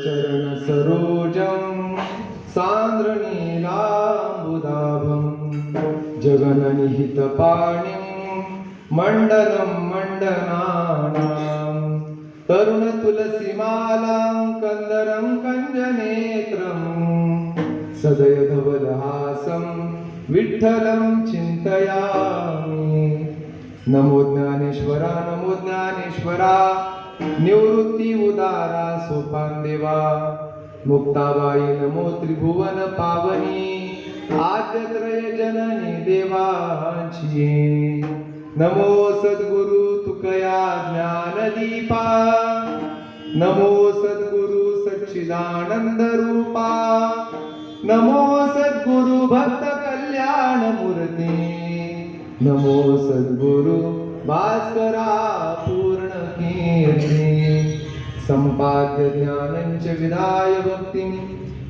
चरण सरोजं सान्द्र नीलाम्बुदाभं जगन्निहितपाणिं मण्डलं मण्डनानां तरुण तुलसीमालां कन्दरं कञ्जनेत्रं सदय धवलहासं विठ्ठलं चिन्तयामि। नमो ज्ञानेश्वरा निवृत्ती उदारा सोपान देवा मुक्ताबाई नमो त्रिभुवन पावनी आद्यत्रय जननी देवाची। नमो सद्गुरु तुकया ज्ञानदीपा नमो सद्गुरु सच्चिदानंद रूपा नमो सद्गुरु भक्त कल्याण मूर्ती नमो सद्गुरु भास्करा पूर्ण कीर्ती संपाद्य ज्ञानञ्च विधाय भक्तिं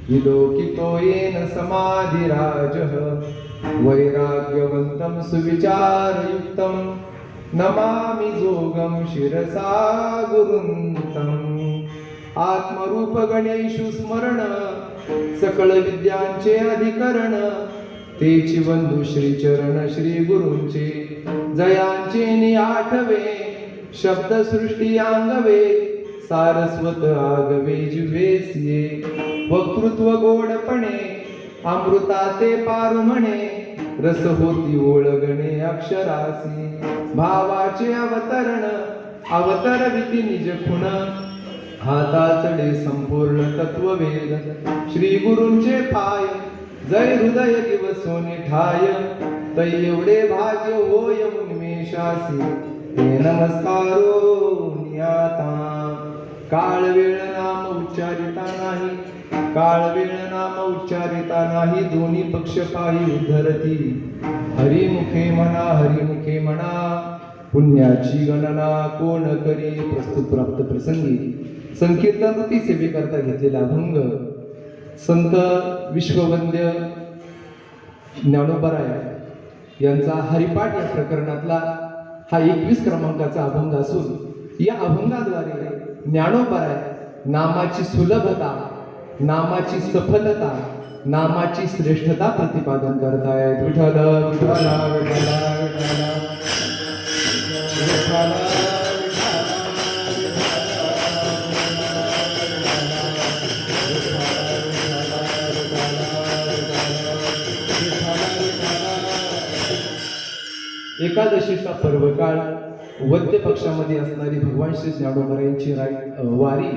विलोकितो येन समाधिराजः वैराग्यवन्तं सुविचारयुक्तं नमामि जोगं शिरसा गुरुन्तम्। आत्मरूप गणेशु स्मरण सकळ विद्यांचे अधिकरण तेची बंधू श्री चरण श्री गुरूंचे जयांचे आठवे शब्द सृष्टी आंगवे सारस्वत आगवे जिवेसिये वक्तृत्व गोडपणे अमृताते पार म्हणे रस होती ओळगणे अक्षरासी भावाचे अवतरण अवतरविती निज खुण हाताचडे संपूर्ण तत्ववेद श्री गुरूंचे पाय जय हृदय दिवसोनी ठाय तै एवढे भाग्य होय उन्मेषासी ते नमस्कारो नियाता। काळ वेळ नाम उच्चारिता नाही काळ वेळ नाम उच्चारिता नाही दोन्ही पक्ष पायी उद्धरती हरिमुखे म्हणा पुण्याची गणना कोण करी। प्रस्तुत प्राप्त प्रसंगी संकीर्तन वृत्ती सेवेकरता घेतलेला अभंग संत विश्ववंद्य ज्ञानोबराय यांचा हरिपाठ या प्रकरणातला हा 21 क्रमांकाचा अभंग असून या अभंगाद्वारे ज्ञानोबराय नामाची सुलभता नामाची सफलता नामाची श्रेष्ठता प्रतिपादन करतायत। विठ्ठल विठ्ठल एकादशीचा पर्वकाळ वद्य पक्षामध्ये असणारी भगवान श्री ज्ञानोबरायांची वारी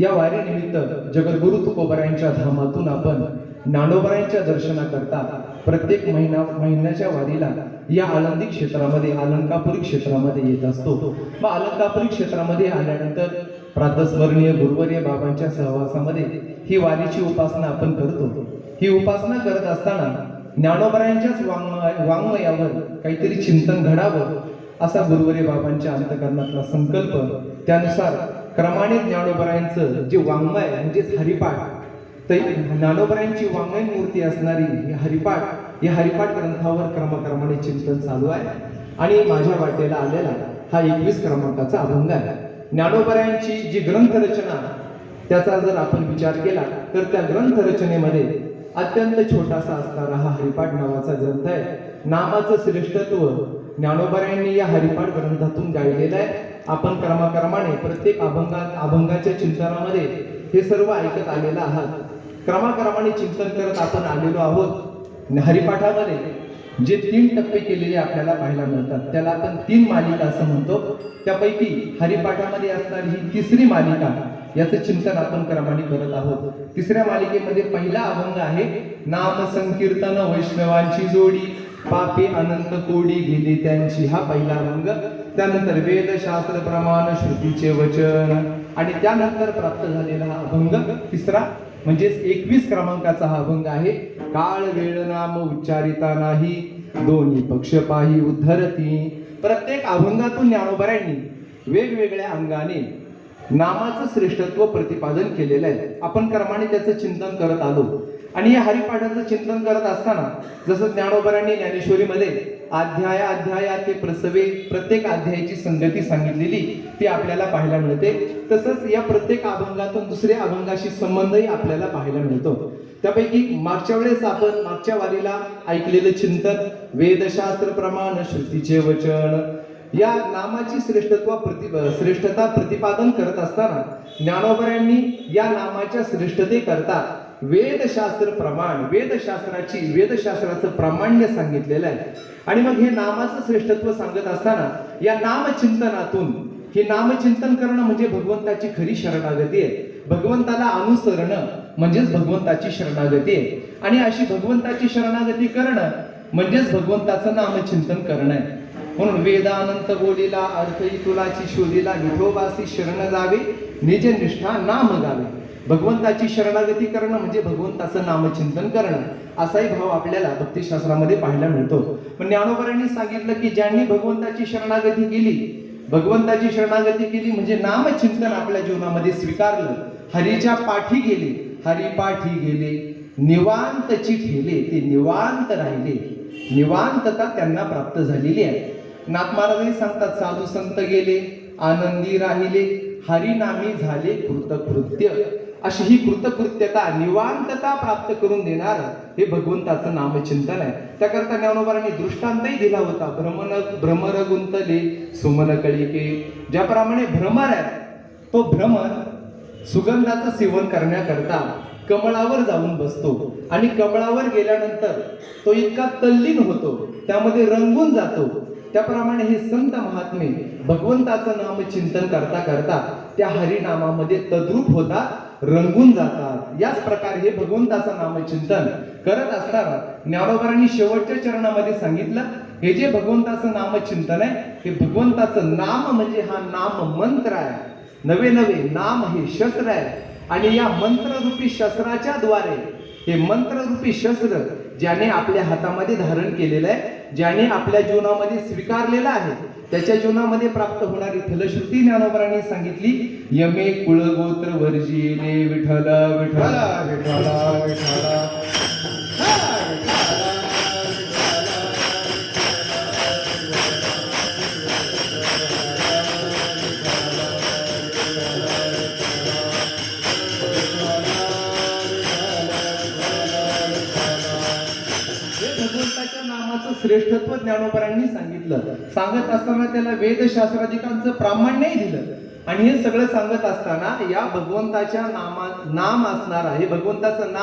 या वारी निमित्त जगद्गुरु तुकोबरायांच्या धामातून आपण ज्ञानोबरायांच्या दर्शनाकरता प्रत्येक महिन्याच्या वारीला या आळंदी क्षेत्रामध्ये अलंकापुरी क्षेत्रामध्ये येत असतो। मग अलंकापुरी क्षेत्रामध्ये आल्यानंतर प्रातस्मरणीय गुरुवर्य बाबांच्या सहवासामध्ये ही वारीची उपासना आपण करतो। ही उपासना करत असताना ज्ञानोबरायांच्याच वाङ्मयावर काहीतरी चिंतन घडावं असा गुरुवर्य बाबांच्या अंतकरणातला संकल्प। त्यानुसार क्रमाने ज्ञानोबरायांचं जे वाङ्मय म्हणजेच हरिपाठ ते ज्ञानोबरायांची वाङ्मय मूर्ती असणारी हरिपाठ या हरिपाठ ग्रंथावर क्रमाक्रमाने चिंतन चालू आहे आणि माझ्या वाटेला आलेला हा 21 क्रमांकाचा अभंग आहे। ज्ञानोबरायांची जी ग्रंथरचना त्याचा जर आपण विचार केला तर त्या ग्रंथरचनेमध्ये अत्यंत छोटासा असणारा हा हरिपाठ नावाचा ग्रंथ आहे। नामाचं श्रेष्ठत्व ज्ञानोबरायांनी या हरिपाठ ग्रंथातून गायलेलं आहे। आपण क्रमाक्रमाने प्रत्येक अभंगाच्या चिंतनामध्ये हे सर्व ऐकत आलेलं आहात। क्रमाक्रमाने चिंतन करत आपण आलेलो आहोत। हरिपाठामध्ये जे 3 टप्पे केलेले आपल्याला पाहायला मिळतात त्याला आपण 3 मालिका असं म्हणतो। त्यापैकी हरिपाठामध्ये असणारी ही 3री मालिका याचं चिंतन आपण क्रमाने करत आहोत। 3ऱ्या मालिकेमध्ये पहिला अभंग आहे नाम संकीर्तन वैष्णवांची जोडी पापे अनंत कोडी गेली त्यांची, हा पहिला अभंग। त्यानंतर वेद शास्त्र प्रमाण श्रुतीचे वचन आणि त्यानंतर प्राप्त झालेला हा अभंग 3रा म्हणजेच 21 क्रमांकाचा हा अभंग आहे. काळ वेळ नाम उच्चारिता नाही, दोन्ही पक्ष पाही उद्धरती. प्रत्येक अभंगातून ज्ञानोबरायांनी वेगवेगळ्या अंगाने नामाचं श्रेष्ठत्व प्रतिपादन केलेलं आहे. आपण क्रमाने त्याचं चिंतन करत आलो आणि या हरिपाठाचं चिंतन करत असताना जसं ज्ञानोबरांनी ज्ञानेश्वरीमध्ये अध्याया ते प्रसवे प्रत्येक अध्यायाची संगती सांगितलेली ती आपल्याला पाहायला मिळते. तसंच या प्रत्येक अभंगातून दुसऱ्या अभंगाशी संबंधही आपल्याला पाहायला मिळतो. त्यापैकी मागच्या वेळेस आपण मागच्या वारीला ऐकलेलं चिंतन वेदशास्त्र प्रमाण श्रुतीचे वचन या नामाची श्रेष्ठता प्रतिपादन करत असताना ज्ञानोबरांनी या नामाच्या श्रेष्ठतेकरता वेदशास्त्र प्रमाण वेदशास्त्राचं प्रामाण्य सांगितलेलं आहे. आणि मग हे नामाचं श्रेष्ठत्व सांगत असताना या नामचिंतनातून हे नामचिंतन करणं म्हणजे भगवंताची खरी शरणागती आहे. भगवंताला अनुसरणं म्हणजेच भगवंताची शरणागती आहे. आणि अशी भगवंताची शरणागती करणं म्हणजेच भगवंताचं नामचिंतन करणं आहे. म्हणून वेदानंत बोलीला अर्थही तुलाची शोधीला विठोबासी शरण जावे निज निष्ठा नाम गावे. भगवंताची शरणागती करणं म्हणजे भगवंताचं नामचिंतन करणं असाही भाव आपल्याला भक्तिशास्त्रामध्ये पाहायला मिळतो. पण ज्ञानोबरांनी सांगितलं की ज्यांनी भगवंताची शरणागती केली म्हणजे नामचिंतन आपल्या जीवनामध्ये स्वीकारलं, हरीच्या पाठी गेले, हरिपाठी गेले, निवांतची ठेले ते निवांत राहिले, निवांतता त्यांना प्राप्त झालेली आहे. नाथ महाराजही सांगतात साधू संत गेले आनंदी राहिले, हरिनामी झाले कृतकृत्य. अशी ही कृतकृत्यता निवांतता प्राप्त करून देणार हे भगवंताचं नामचिंतन आहे. त्याकरता ज्ञानोबरांनी दृष्टांतही दिला होता. भ्रमर गुंतले सुमन कळिके. ज्याप्रमाणे भ्रमर आहे तो भ्रमर सुगंधाचं सेवन करण्याकरता कमळावर जाऊन बसतो आणि कमळावर गेल्यानंतर तो इतका तल्लीन होतो, त्यामध्ये रंगून जातो. त्याप्रमाणे हे संत महात्मे भगवंताचं नाम चिंतन करता करता त्या हरिनामामध्ये तद्रूप होतात, रंगून जातात. याच प्रकारे हे भगवंताचं नामचिंतन करत असताना ज्ञानोबरांनी शेवटच्या चरणामध्ये सांगितलं हे जे भगवंताचं नामचिंतन आहे हे भगवंताचं नाम म्हणजे हा नाम मंत्र आहे. नवे नाम हे शस्त्र आहे. आणि या मंत्ररूपी शस्त्राच्या द्वारे हे मंत्ररूपी शस्त्र ज्याने आपल्या हातामध्ये धारण केलेलं आहे, ज्याने आपल्या जीवनामध्ये स्वीकारलेलं आहे, त्याच्या जीवनामध्ये प्राप्त होणारी फलश्रुती ज्ञानोबरांनी सांगितली. यमे कुळगोत्र वर्जिले विठ्ठल विठ्ठल विठ्ठल विठ्ठल. श्रेष्ठत्व ज्ञानोबरांनी सांगितलं. सांगत असताना त्याला वेदशास्त्राधिकांचं प्रामाण्यही दिलं. आणि हे सगळं सांगत असताना या भगवंताच्या नाम असणार आहे, भगवंताचं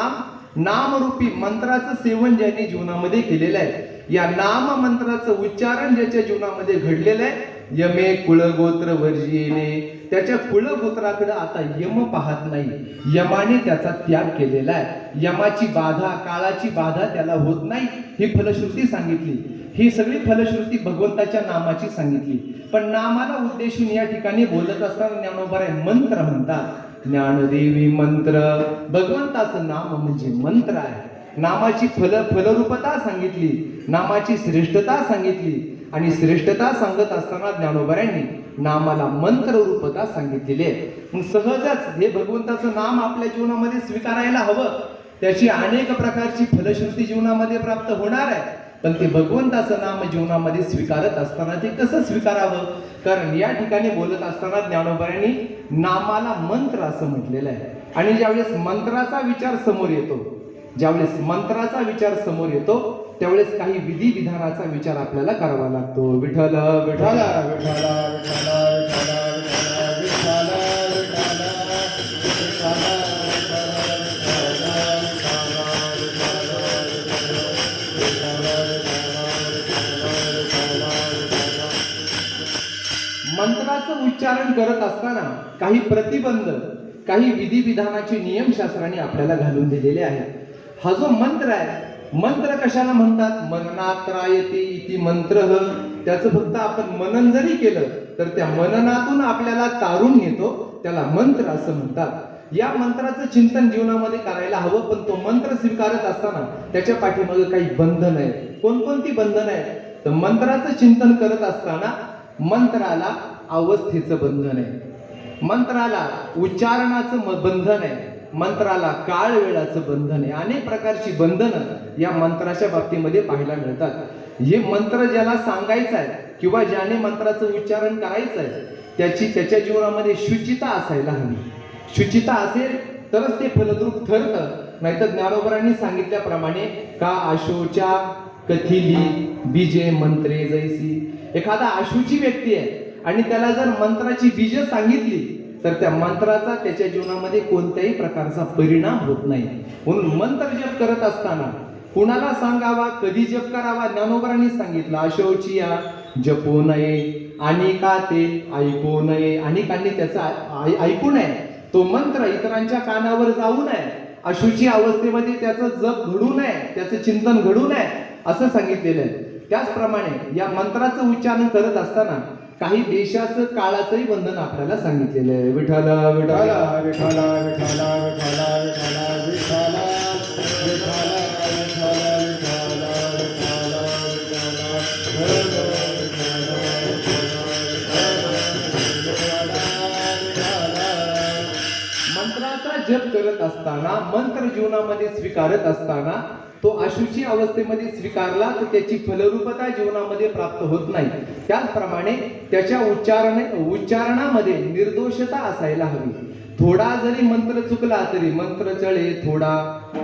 नामरूपी मंत्राचं सेवन ज्याने जीवनामध्ये केलेलं आहे, या नाम मंत्राचं उच्चारण ज्याच्या जीवनामध्ये घडलेलं आहे, यमे कुळगोत्र वर्जिले, त्याच्या कुळगोत्राकडे आता यम पाहत नाही, यमाने त्याचा त्याग केलेला आहे. यमाची बाधा, काळाची बाधा त्याला होत नाही, ही फलश्रुती सांगितली. ही सगळी फलश्रुती भगवंताच्या नामाची सांगितली. पण नामाला उद्देशून या ठिकाणी बोलत असताना ज्ञानोबराय मंत्र म्हणतात. ज्ञानदेवी मंत्र, भगवंताचं नाम म्हणजे मंत्र आहे. नामाची फलरूपता सांगितली, नामाची श्रेष्ठता सांगितली. आणि श्रेष्ठता सांगत असताना ज्ञानोबरांनी नामाला मंत्र रूपता सांगितलेली आहे. मग सहजच हे भगवंताचं नाम आपल्या जीवनामध्ये स्वीकारायला हवं. त्याची अनेक प्रकारची फलश्रुती जीवनामध्ये प्राप्त होणार आहे. पण ते भगवंताचं नाम जीवनामध्ये स्वीकारत असताना ते कसं स्वीकारावं? कारण या ठिकाणी बोलत असताना ज्ञानोबरांनी नामाला मंत्र असं म्हटलेलं आहे. आणि ज्यावेळेस मंत्राचा विचार समोर येतो त्यावेळेस काही विधी विधानाचा विचार आपल्याला करावा लागतो. विठ्ठल विठ्ठल विठ्ठल मंत्राचं उच्चारण करत असताना काही प्रतिबंध, काही विधी विधानाचे नियम शास्त्राने आपल्याला घालून दिलेले आहेत. हा जो मंत्र आहे, मंत्र कशाला म्हणतात? मननात्रायते इति मंत्र. त्याचं फक्त आपण मनन जरी केलं तर त्या मननातून आपल्याला तारून येतो, त्याला मंत्र असं म्हणतात. या मंत्राचं चिंतन जीवनामध्ये करायला हवं, पण तो मंत्र स्वीकारत असताना त्याच्या पाठीमागे काही बंधन आहे. कोणकोणती बंधन आहे? तर मंत्राचं चिंतन करत असताना मंत्राला अवस्थेचं बंधन आहे, मंत्राला उच्चारणाचं बंधन आहे, मंत्राला काळ वेळाचं बंधन आहे. अनेक प्रकारची बंधनं या मंत्राच्या बाबतीमध्ये पाहायला मिळतात. हे मंत्र ज्याला सांगायचं आहे किंवा ज्याने मंत्राचं उच्चारण करायचं आहे त्याच्या जीवनामध्ये शुचिता असायला हवी. शुचिता असेल तरच ते फलद्रूप ठरतं. नाहीतर ज्ञानोबरांनी सांगितल्याप्रमाणे का आशोच्या कथिली बीजे मंत्रे जैसी. एखादा अशुची व्यक्ती आहे आणि त्याला जर मंत्राची बीज सांगितली तर त्या मंत्राचा त्याच्या जीवनामध्ये कोणत्याही प्रकारचा परिणाम होत नाही. म्हणून मंत्र जप करत असताना कुणाला सांगावा, कधी जप करावा, ज्ञानोबरांनी सांगितलं. अशौचिया जपो नये, अनेका ते ऐकू नये, अनेकांनी त्याचा ऐकू नये. तो मंत्र इतरांच्या कानावर जाऊ नये, अशुची अवस्थेमध्ये त्याचं जप घडू नये, त्याचं चिंतन घडू नये असं सांगितलेलं आहे. त्याचप्रमाणे या मंत्राचं उच्चारण करत असताना काही देशाचं काळाचंही बंधन आपल्याला सांगितलेलं आहे. विठ्ठल विठ्ठल विठ्ठल विठ्ठल विठ्ठल विठ्ठल मंत्राचा जप करत असताना, मंत्र जीवनामध्ये स्वीकारत असताना तो अशुची अवस्थेमध्ये स्वीकारला तर त्याची फलरूपता जीवनामध्ये प्राप्त होत नाही. त्याचप्रमाणे त्याच्या उच्चारणामध्ये निर्दोषता असायला हवी. थोडा जरी मंत्र चुकला तरी मंत्र चळे थोडा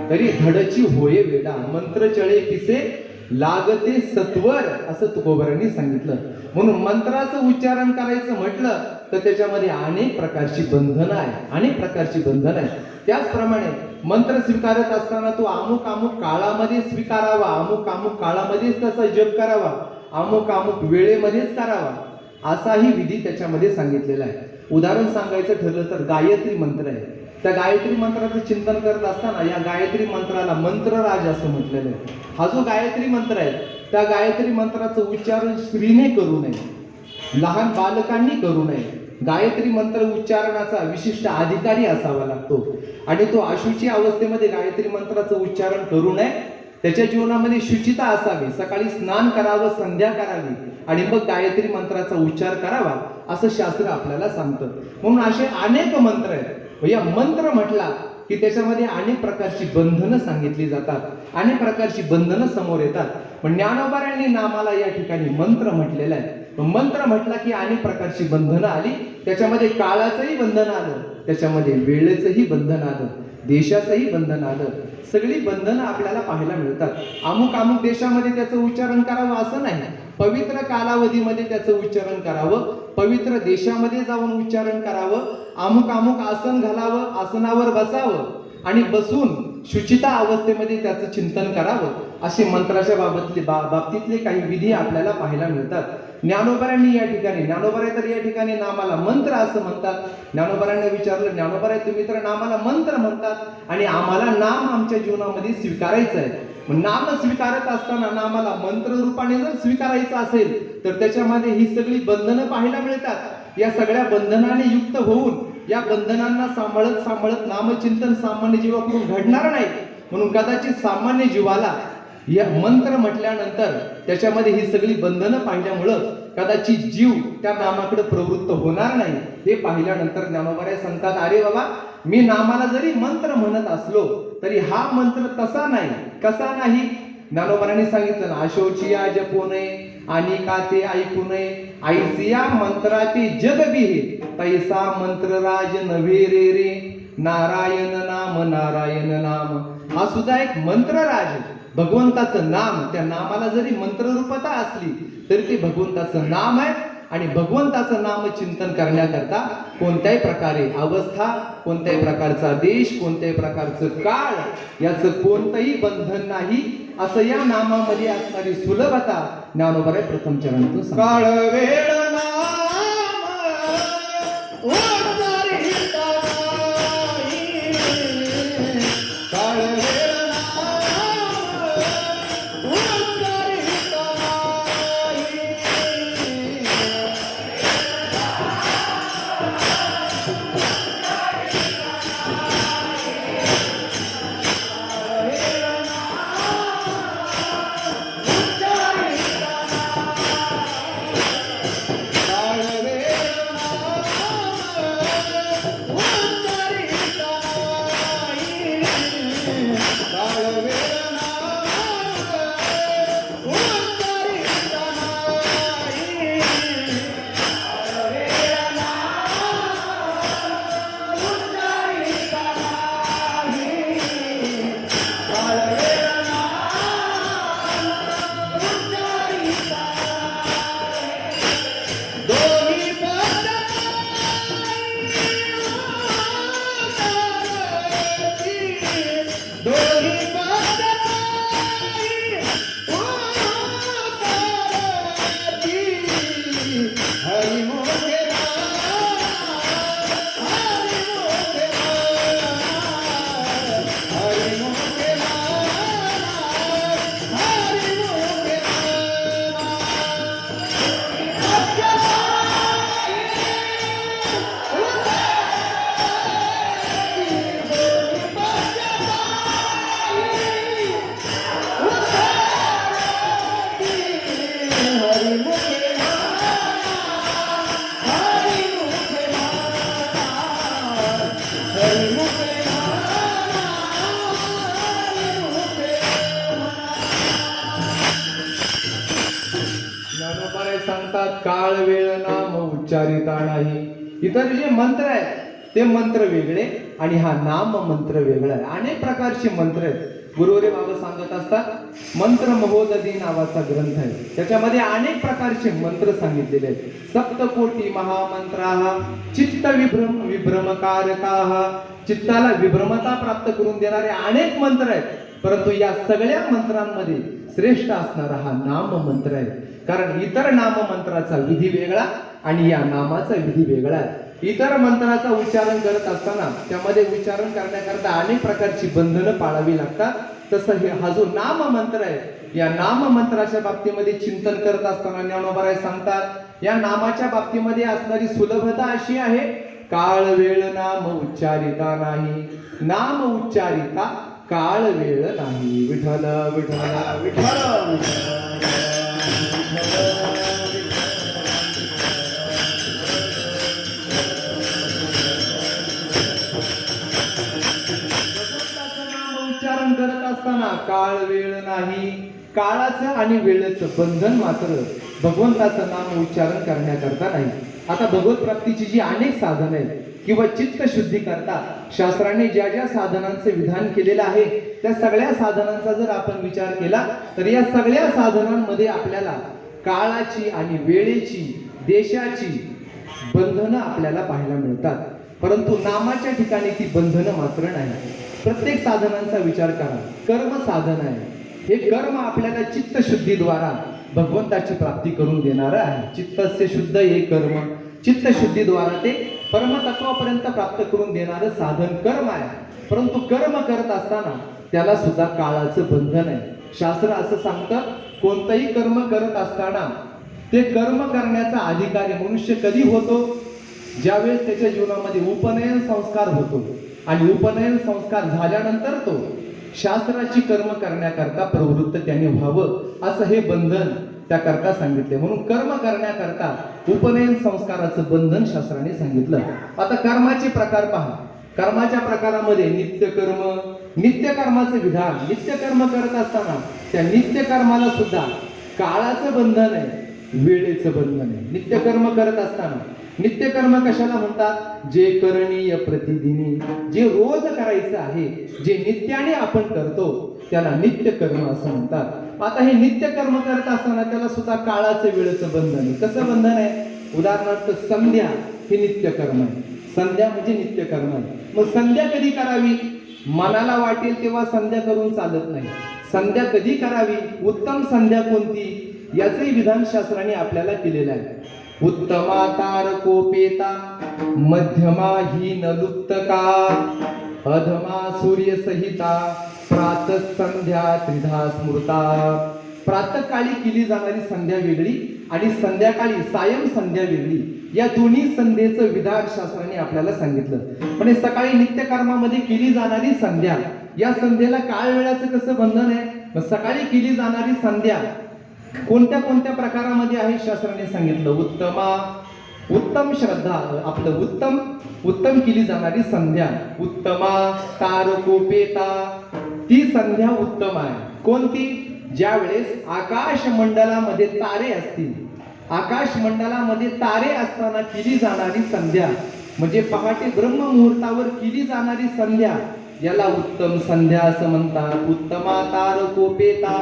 तरी धडची होय वेडा, मंत्र चळे पिसे लागते सत्वर असं तुकोबरांनी सांगितलं. म्हणून मंत्राचं उच्चारण करायचं म्हटलं तर त्याच्यामध्ये अनेक प्रकारची बंधनं आहे, अनेक प्रकारची बंधनं आहे. त्याचप्रमाणे मंत्र स्वीकारत असताना तो अमुक अमुक काळामध्ये स्वीकारावा, अमुक अमुक काळामध्येच त्याचा जप करावा, अमुक अमुक वेळेमध्येच करावा असाही विधी त्याच्यामध्ये सांगितलेला आहे. उदाहरण सांगायचं ठरलं तर गायत्री मंत्र आहे. त्या गायत्री मंत्राचं चिंतन करत असताना या गायत्री मंत्राला मंत्रराज असं म्हटलेलं आहे. हा जो गायत्री मंत्र आहे त्या गायत्री मंत्राचं उच्चारण स्त्रीने करू नये, लहान बालकांनी करू नये. गायत्री मंत्र उच्चारणाचा विशिष्ट अधिकारी असावा लागतो आणि तो अशुची अवस्थेमध्ये गायत्री मंत्राचं उच्चारण करू नये. त्याच्या जीवनामध्ये शुचिता असावी, सकाळी स्नान करावं, संध्या करावी आणि मग गायत्री मंत्राचा उच्चार करावा असं शास्त्र आपल्याला सांगतं. म्हणून असे अनेक मंत्र आहेत. या मंत्र म्हटला की त्याच्यामध्ये अनेक प्रकारची बंधनं सांगितली जातात, अनेक प्रकारची बंधनं समोर येतात. पण ज्ञानोबारांनी नामाला या ठिकाणी मंत्र म्हटलेला आहे. मंत्र म्हटला की अनेक प्रकारची बंधनं आली. त्याच्यामध्ये काळाचंही बंधन आलं, त्याच्यामध्ये वेळेचंही बंधन आलं, देशाचंही बंधन आलं. सगळी बंधनं आपल्याला पाहायला मिळतात. अमुक अमुक देशामध्ये त्याचं उच्चारण करावं असं नाही, पवित्र कालावधीमध्ये त्याचं उच्चारण करावं, पवित्र देशामध्ये जाऊन उच्चारण करावं, अमुक अमुक आसन घालावं, आसनावर बसावं आणि बसून शुचिता अवस्थेमध्ये त्याचं चिंतन करावं. असे मंत्राच्या बाबतीतले काही विधी आपल्याला पाहायला मिळतात. ज्ञानोबारांनी या ठिकाणी, ज्ञानोबाराय तर या ठिकाणी नामाला मंत्र असं म्हणतात. ज्ञानोबारांना विचारलं, ज्ञानोबाराय तुम्ही तर नामाला मंत्र म्हणतात आणि आम्हाला नाम आमच्या जीवनामध्ये स्वीकारायचं आहे. नाम स्वीकारत असताना नामाला मंत्र रूपाने जर स्वीकारायचं असेल तर त्याच्यामध्ये ही सगळी बंधनं पाहायला मिळतात. या सगळ्या बंधनाने युक्त होऊन या बंधनांना सांभाळत नामचिंतन सामान्य जीवाकडून घडणार नाही. म्हणून कदाचित सामान्य जीवाला या मंत्र म्हटल्यानंतर त्याच्यामध्ये ही सगळी बंधनं पाहिल्यामुळं कदाचित जीव त्या नामाकडे प्रवृत्त होणार नाही. हे पाहिल्यानंतर ज्ञानोबाराय सांगतात, अरे बाबा, मी नामाला जरी मंत्र म्हणत असलो तरी हा मंत्र तसा नाही. कसा नाही? ज्ञानोबारांनी सांगितलं ना, अशोचिया जपू नये, अनेका ते ऐकू नये, ऐसिया मंत्राते जग बिहे, तैसा मंत्रराज नव्हे रे रे, नारायण नाम नारायण नाम. हा सुद्धा एक मंत्रराज आहे. भगवंताचं नाम, त्या नामाला जरी मंत्ररूपता असली तरी ते भगवंताचं नाम आहे आणि भगवंताचं नाम चिंतन करण्याकरता कोणत्याही प्रकारे अवस्था, कोणत्याही प्रकारचा देश, कोणत्याही प्रकारचं काळ याचं कोणतंही बंधन नाही असं या नामामध्ये असणारी सुलभता ज्ञानोबाराय प्रथम चरणातून सांगतात. काळ वेळ ज्ञानोबा सांगतात काळ वेळ नाम उच्चारिता नाही. इतर जे मंत्र आहेत ते मंत्र वेगळे आणि हा नाम मंत्र वेगळा आहे. अनेक प्रकारचे मंत्र आहेत. गुरुवरे बाबा सांगत असतात मंत्र महोदधी नावाचा ग्रंथ आहे, त्याच्यामध्ये अनेक प्रकारचे मंत्र सांगितलेले आहेत. सप्तकोटी महामंत्राः चित्त विभ्रमकारकाः, चित्ताला विभ्रमता प्राप्त करून देणारे अनेक मंत्र आहेत. परंतु या सगळ्या मंत्रांमध्ये श्रेष्ठ असणारा हा नाम मंत्र आहे. कारण इतर नाम मंत्राचा विधी वेगळा आणि या नामाचा विधी वेगळा आहे. इतर मंत्राचा उच्चारण करत असताना त्यामध्ये उच्चारण करण्याकरता अनेक प्रकारची बंधनं पाळावी लागतात. तसं हा जो नाम मंत्र आहे या नाम मंत्राच्या बाबतीमध्ये चिंतन करत असताना ज्ञानोबा सांगतात या नामाच्या बाबतीमध्ये असणारी सुलभता अशी आहे, काळ वेळ नाम उच्चारिता नाही. नाम उच्चारिता काळ वेळ नाही. विठ्ठल विठ्ठल विठ्ठल. उच्चारण करत असताना काळ वेळ नाही. काळाचं आणि वेळेचं बंधन मात्र भगवंताचं नाम उच्चारण करण्याकरता नाही. आता भगवत प्राप्तीची जी अनेक साधनं आहेत किंवा चित्त शुद्धी करता शास्त्राने ज्या ज्या साधनांचे विधान केलेलं आहे त्या सगळ्या साधनांचा जर आपण विचार केला तर या सगळ्या साधनांमध्ये आपल्याला काळाची आणि वेळेची, देशाची बंधनं आपल्याला पाहायला मिळतात. परंतु नामाच्या ठिकाणी ती बंधनं मात्र नाही. प्रत्येक साधनांचा विचार करा. कर्म साधन आहे. हे कर्म आपल्याला चित्तशुद्धीद्वारा भगवंताची प्राप्ती करून देणार आहे. चित्तस्य शुद्ध हे कर्म, चित्तशुद्धीद्वारा ते परमतत्वापर्यंत प्राप्त करून देणारं साधन कर्म आहे. परंतु कर्म करत असताना त्याला सुद्धा काळाचं बंधन आहे. शास्त्र असं सांगतं कोणतंही कर्म करत असताना ते कर्म करण्याचा अधिकारी मनुष्य कधी होतो, ज्यावेळेस त्याच्या जीवनामध्ये उपनयन संस्कार होतो आणि उपनयन संस्कार झाल्यानंतर तो शास्त्राची कर्म करण्याकरता प्रवृत्त त्याने व्हावं, असं हे बंधन त्याकरता सांगितले. म्हणून कर्म करण्याकरता उपनयन संस्काराचं बंधन शास्त्राने सांगितलं. आता कर्माचे प्रकार पहा. कर्माच्या प्रकारामध्ये नित्यकर्म, नित्यकर्माचं विधान. नित्यकर्म करत असताना त्या नित्यकर्माला सुद्धा काळाचं बंधन आहे, वेळेचं बंधन आहे. नित्यकर्म करत असताना नित्यकर्म कशाला म्हणतात? जे करणीय प्रतिदिनी, जे रोज करायचं आहे, जे नित्याने आपण करतो त्याला नित्यकर्म असं म्हणतात. आता हे नित्यकर्म करत असताना त्याला सुद्धा काळाचं वेळेचं बंधन आहे. कसं बंधन आहे? उदाहरणार्थ संध्या हे नित्यकर्म आहे. संध्या म्हणजे नित्यकर्म आहे. मग संध्या कधी करावी? मनाला वाटेल तेव्हा संध्या करून चालत नाही. संध्या कधी करावी? उत्तम संध्या कोणती याचंही विधान शास्त्राने आपल्याला केलेलं आहे. उत्तमा तारकोपेता, मध्यमा ही नलुप्तका, अधमा सूर्य सहिता, प्रातः संध्या त्रिधा स्मृता. प्रातःकाळी केली जाणारी संध्या वेगळी आणि संध्याकाळी सायं संध्या वेगळी. या दोन्ही संध्येचं विधान शास्त्राने आपल्याला सांगितलं. म्हणजे सकाळी नित्यकर्मामध्ये केली जाणारी संध्या, या संध्येला काळ वेळाचं कसं बंधन आहे? मग सकाळी केली जाणारी संध्या कोणत्या कोणत्या प्रकारामध्ये आहे शास्त्राने सांगितलं. उत्तमा उत्तम श्रद्धा, आपलं उत्तम उत्तम केली जाणारी संध्या, उत्तमा तारकोपेता, ती संध्या उत्तम आहे. कोणती? ज्या वेळेस आकाश मंडलामध्ये तारे असतील, आकाश मंडलामध्ये तारे असताना केली जाणारी संध्या म्हणजे पहाटे ब्रह्ममुहूर्तावर केली जाणारी संध्या, याला उत्तम संध्या असं म्हणतात. उत्तमा तारकोपेता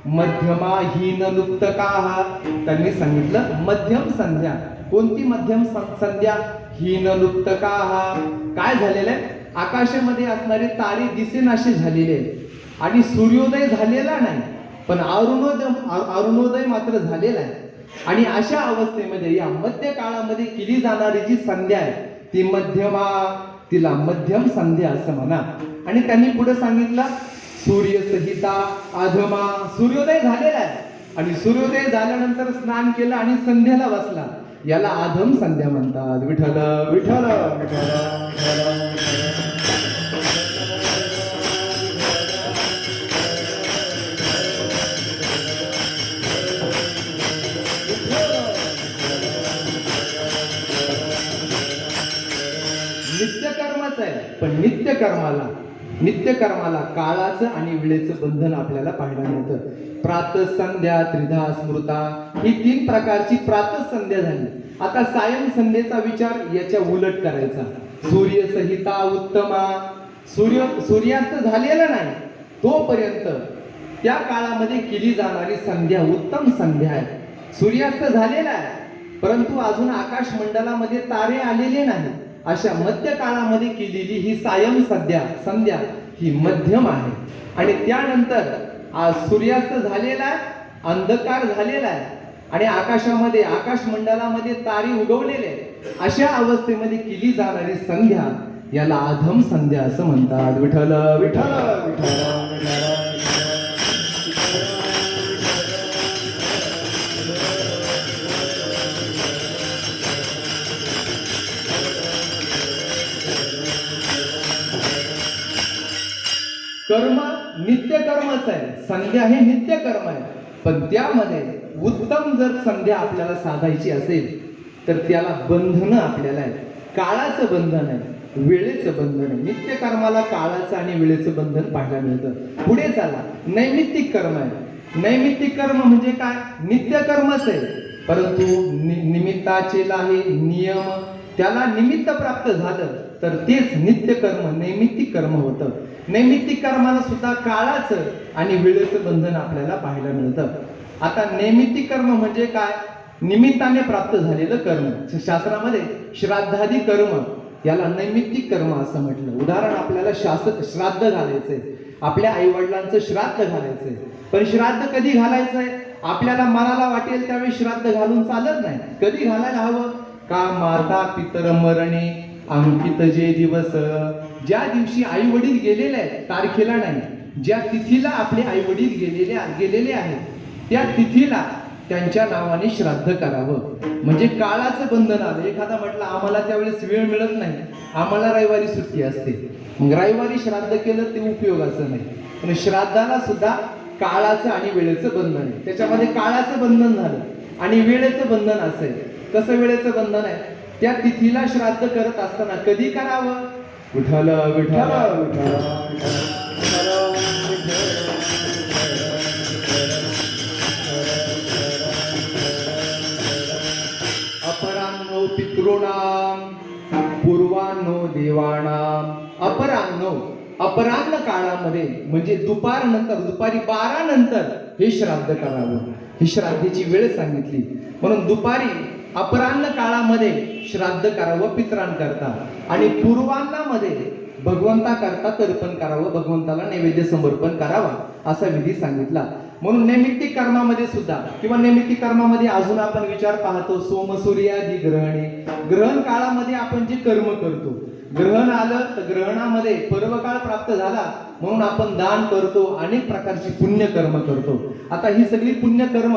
मध्यमा हीन लुप्तकाः, त्यांनी सांगितलं मध्यम संध्या. कोणती मध्यम संध्या? हीन लुप्तकाः. काय झालेलं आहे? आकाशामध्ये असणारे तारे दिसेनासे झालेले आहेत आणि सूर्योदय झालेला नाही, पण अरुणोदय मात्र झालेला आहे. आणि अशा अवस्थेमध्ये या मध्य काळामध्ये केली जाणारी जी संध्या आहे ती मध्यमा, तिला मध्यम संध्या असं म्हणा. आणि त्यांनी पुढे सांगितलं सूर्यसहिता अधमा, सूर्योदय झालेला आहे आणि सूर्योदय झाल्यानंतर स्नान केलं आणि संध्याला बसला, याला आधम संध्या म्हणतात. विठ्ठल विठ्ठल नित्यकर्मच आहे, पण नित्यकर्माला काळाचं आणि वेळेचं बंधन आपल्याला पाहायला मिळतं. प्रातः संध्या त्रिधा स्मृता, ही 3 प्रकारची प्रातः संध्या झाली. आता सायं संध्येचा विचार याच्या उलट करायचा. सूर्य संहिता उत्तमा, सूर्यास्त झालेला नाही तोपर्यंत त्या काळामध्ये केली जाणारी संध्या उत्तम संध्या आहे. सूर्यास्त झालेला आहे परंतु अजून आकाश मंडलामध्ये तारे आलेले नाही, अशा मध्य काळामध्ये केलेली ही सायं संध्या ही मध्यम आहे. आणि त्यानंतर आज सूर्यास्त झालेला आहे, अंधकार झालेला आहे आणि आकाशामध्ये आकाश मंडलामध्ये तारे उगवलेले आहेत, अशा अवस्थेमध्ये केली जाणारी संध्या याला आधम संध्या असं म्हणतात. विठ्ठल विठ्ठल विठ्ठल. कर्म नित्य कर्मच आहे, संध्या हे नित्य कर्म आहे, पण त्यामध्ये उत्तम जर संध्या आपल्याला साधायची असेल तर त्याला बंधन आपल्याला आहे. काळाचं बंधन आहे, वेळेचं बंधन आहे. नित्य कर्माला काळाचं आणि वेळेचं बंधन पाहायला मिळतं. पुढे चला, नैमित्तिक कर्म आहे. नैमित्तिक कर्म म्हणजे काय? नित्य कर्मच आहे परंतु निमित्ताचे आहे नियम, त्याला निमित्त प्राप्त झालं तर तेच नित्य कर्म नैमित्तिक कर्म होतं. नैमित्तिक कर्माला सुद्धा काळाचं आणि वेळेचं बंधन आपल्याला पाहायला मिळतं. आता नैमित्तिक कर्म म्हणजे काय? निमित्ताने प्राप्त झालेलं कर्म. शास्त्रामध्ये श्राद्धादी कर्म याला नैमित्तिक कर्म असं म्हटलं. उदाहरण, आपल्याला श्राद्ध घालायचंय, आपल्या आई वडिलांचं श्राद्ध घालायचंय, पण श्राद्ध कधी घालायचंय? आपल्याला मनाला वाटेल त्यावेळी श्राद्ध घालून चालत नाही. कधी घालायला हवं? का माता पितर मरणे अंकित जे दिवस, ज्या दिवशी आई वडील गेलेले आहेत, तारखेला नाही, ज्या तिथीला आपले आई वडील गेलेले आहेत त्या तिथीला त्यांच्या नावाने श्राद्ध करावं. म्हणजे काळाचं बंधन आलं. एखादा म्हटलं आम्हाला त्यावेळेस वेळ मिळत नाही, आम्हाला रविवारी सुट्टी असते, मग रविवारी श्राद्ध केलं ते उपयोगाचं नाही. पण श्राद्धाला सुद्धा काळाचं आणि वेळेचं बंधन आहे. त्याच्यामध्ये काळाचं बंधन झालं आणि वेळेचं बंधन असेल. कसं वेळेचं बंधन आहे? त्या तिथीला श्राद्ध करत असताना कधी करावं? विठ्ठल विठ्ठल अपराह्नो पितॄणाम पूर्वाह्नो देवाणाम. अपराह्न काळामध्ये म्हणजे दुपारी 12 नंतर हे श्राद्ध करावं. ही श्राद्धेची वेळ सांगितली. म्हणून दुपारी अपराह्न काळामध्ये श्राद्ध करावं पितरांकरता, आणि पूर्वान्नामध्ये भगवंताकरता तर्पण करावं, भगवंताला नैवेद्य समर्पण करावा असा विधी सांगितला. म्हणून नैमित्तिक कर्मामध्ये सुद्धा किंवा नैमित्तिक कर्मामध्ये अजून आपण विचार पाहतो सोम सूर्यादी ग्रहणे. ग्रहण काळामध्ये आपण जे कर्म करतो, ग्रहण आलं तर ग्रहणामध्ये पर्वकाळ प्राप्त झाला म्हणून आपण दान करतो, अनेक प्रकारची पुण्यकर्म करतो. आता ही सगळी पुण्यकर्म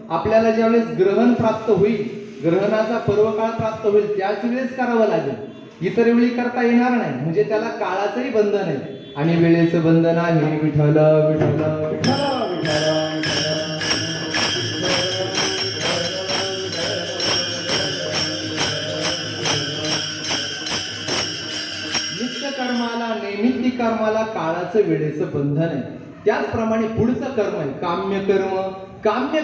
आपल्याला ज्यावेळेस ग्रहण प्राप्त होईल, ग्रहणाचा पर्वकाळ प्राप्त होईल त्याच वेळेस करावं लागेल, इतर वेळी करता येणार नाही. म्हणजे त्याला काळाचंही बंधन आहे आणि वेळेचं बंधन आहे. विठ्ठल विठ्ठल विठ्ठल विठ्ठल. कर्माला काळाचं वेळेचं बंधन आहे. त्याचप्रमाणे पुढचं कर्म आहे काम्य कर्म. काम्य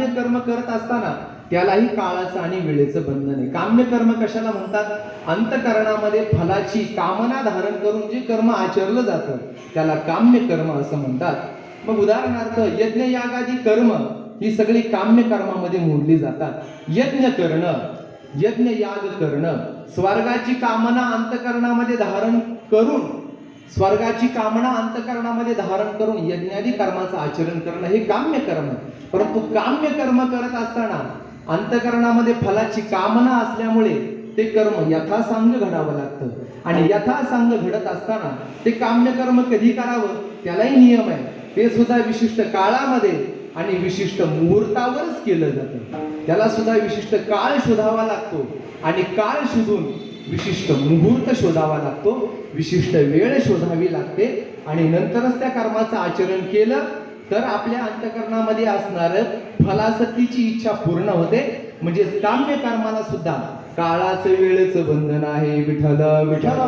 कर्म करत असताना त्यालाही काळाचं आणि वेळेचं बंधन आहे. काम्य कर्म कशाला म्हणतात? अंतकरणामध्ये फलाची कामना धारण करून जे कर्म आचरलं जातं त्याला काम्य कर्म असं म्हणतात. मग उदाहरणार्थ यज्ञ यागादी कर्म ही सगळी काम्य कर्मामध्ये मोडली जातात. यज्ञ करणं, यज्ञ याग करणं, स्वर्गाची कामना अंतकरणामध्ये धारण करून, स्वर्गाची कामना अंतकरणामध्ये धारण करून यज्ञादी कर्माचं आचरण करणं हे काम्य कर्म. परंतु काम्य कर्म करत असताना अंतकरणामध्ये फलाची कामना असल्यामुळे ते कर्म यथासांग घडावं लागतं. आणि यथासांग घडत असताना ते काम्य कर्म कधी करावं त्यालाही नियम आहे. ते सुद्धा विशिष्ट काळामध्ये आणि विशिष्ट मुहूर्तावरच केलं जातं. त्याला सुद्धा विशिष्ट काळ शोधावा लागतो आणि काळ शोधून विशिष्ट मुहूर्त शोधावा लागतो, विशिष्ट वेळ शोधावी लागते आणि नंतरच त्या कर्माचं आचरण केलं तर आपल्या अंतकरणामध्ये असणारं फलासक्तीची इच्छा पूर्ण होते. म्हणजे काम्य कर्माला सुद्धा काळाचं वेळेचं बंधन आहे. विठ्ठल विठ्ठल.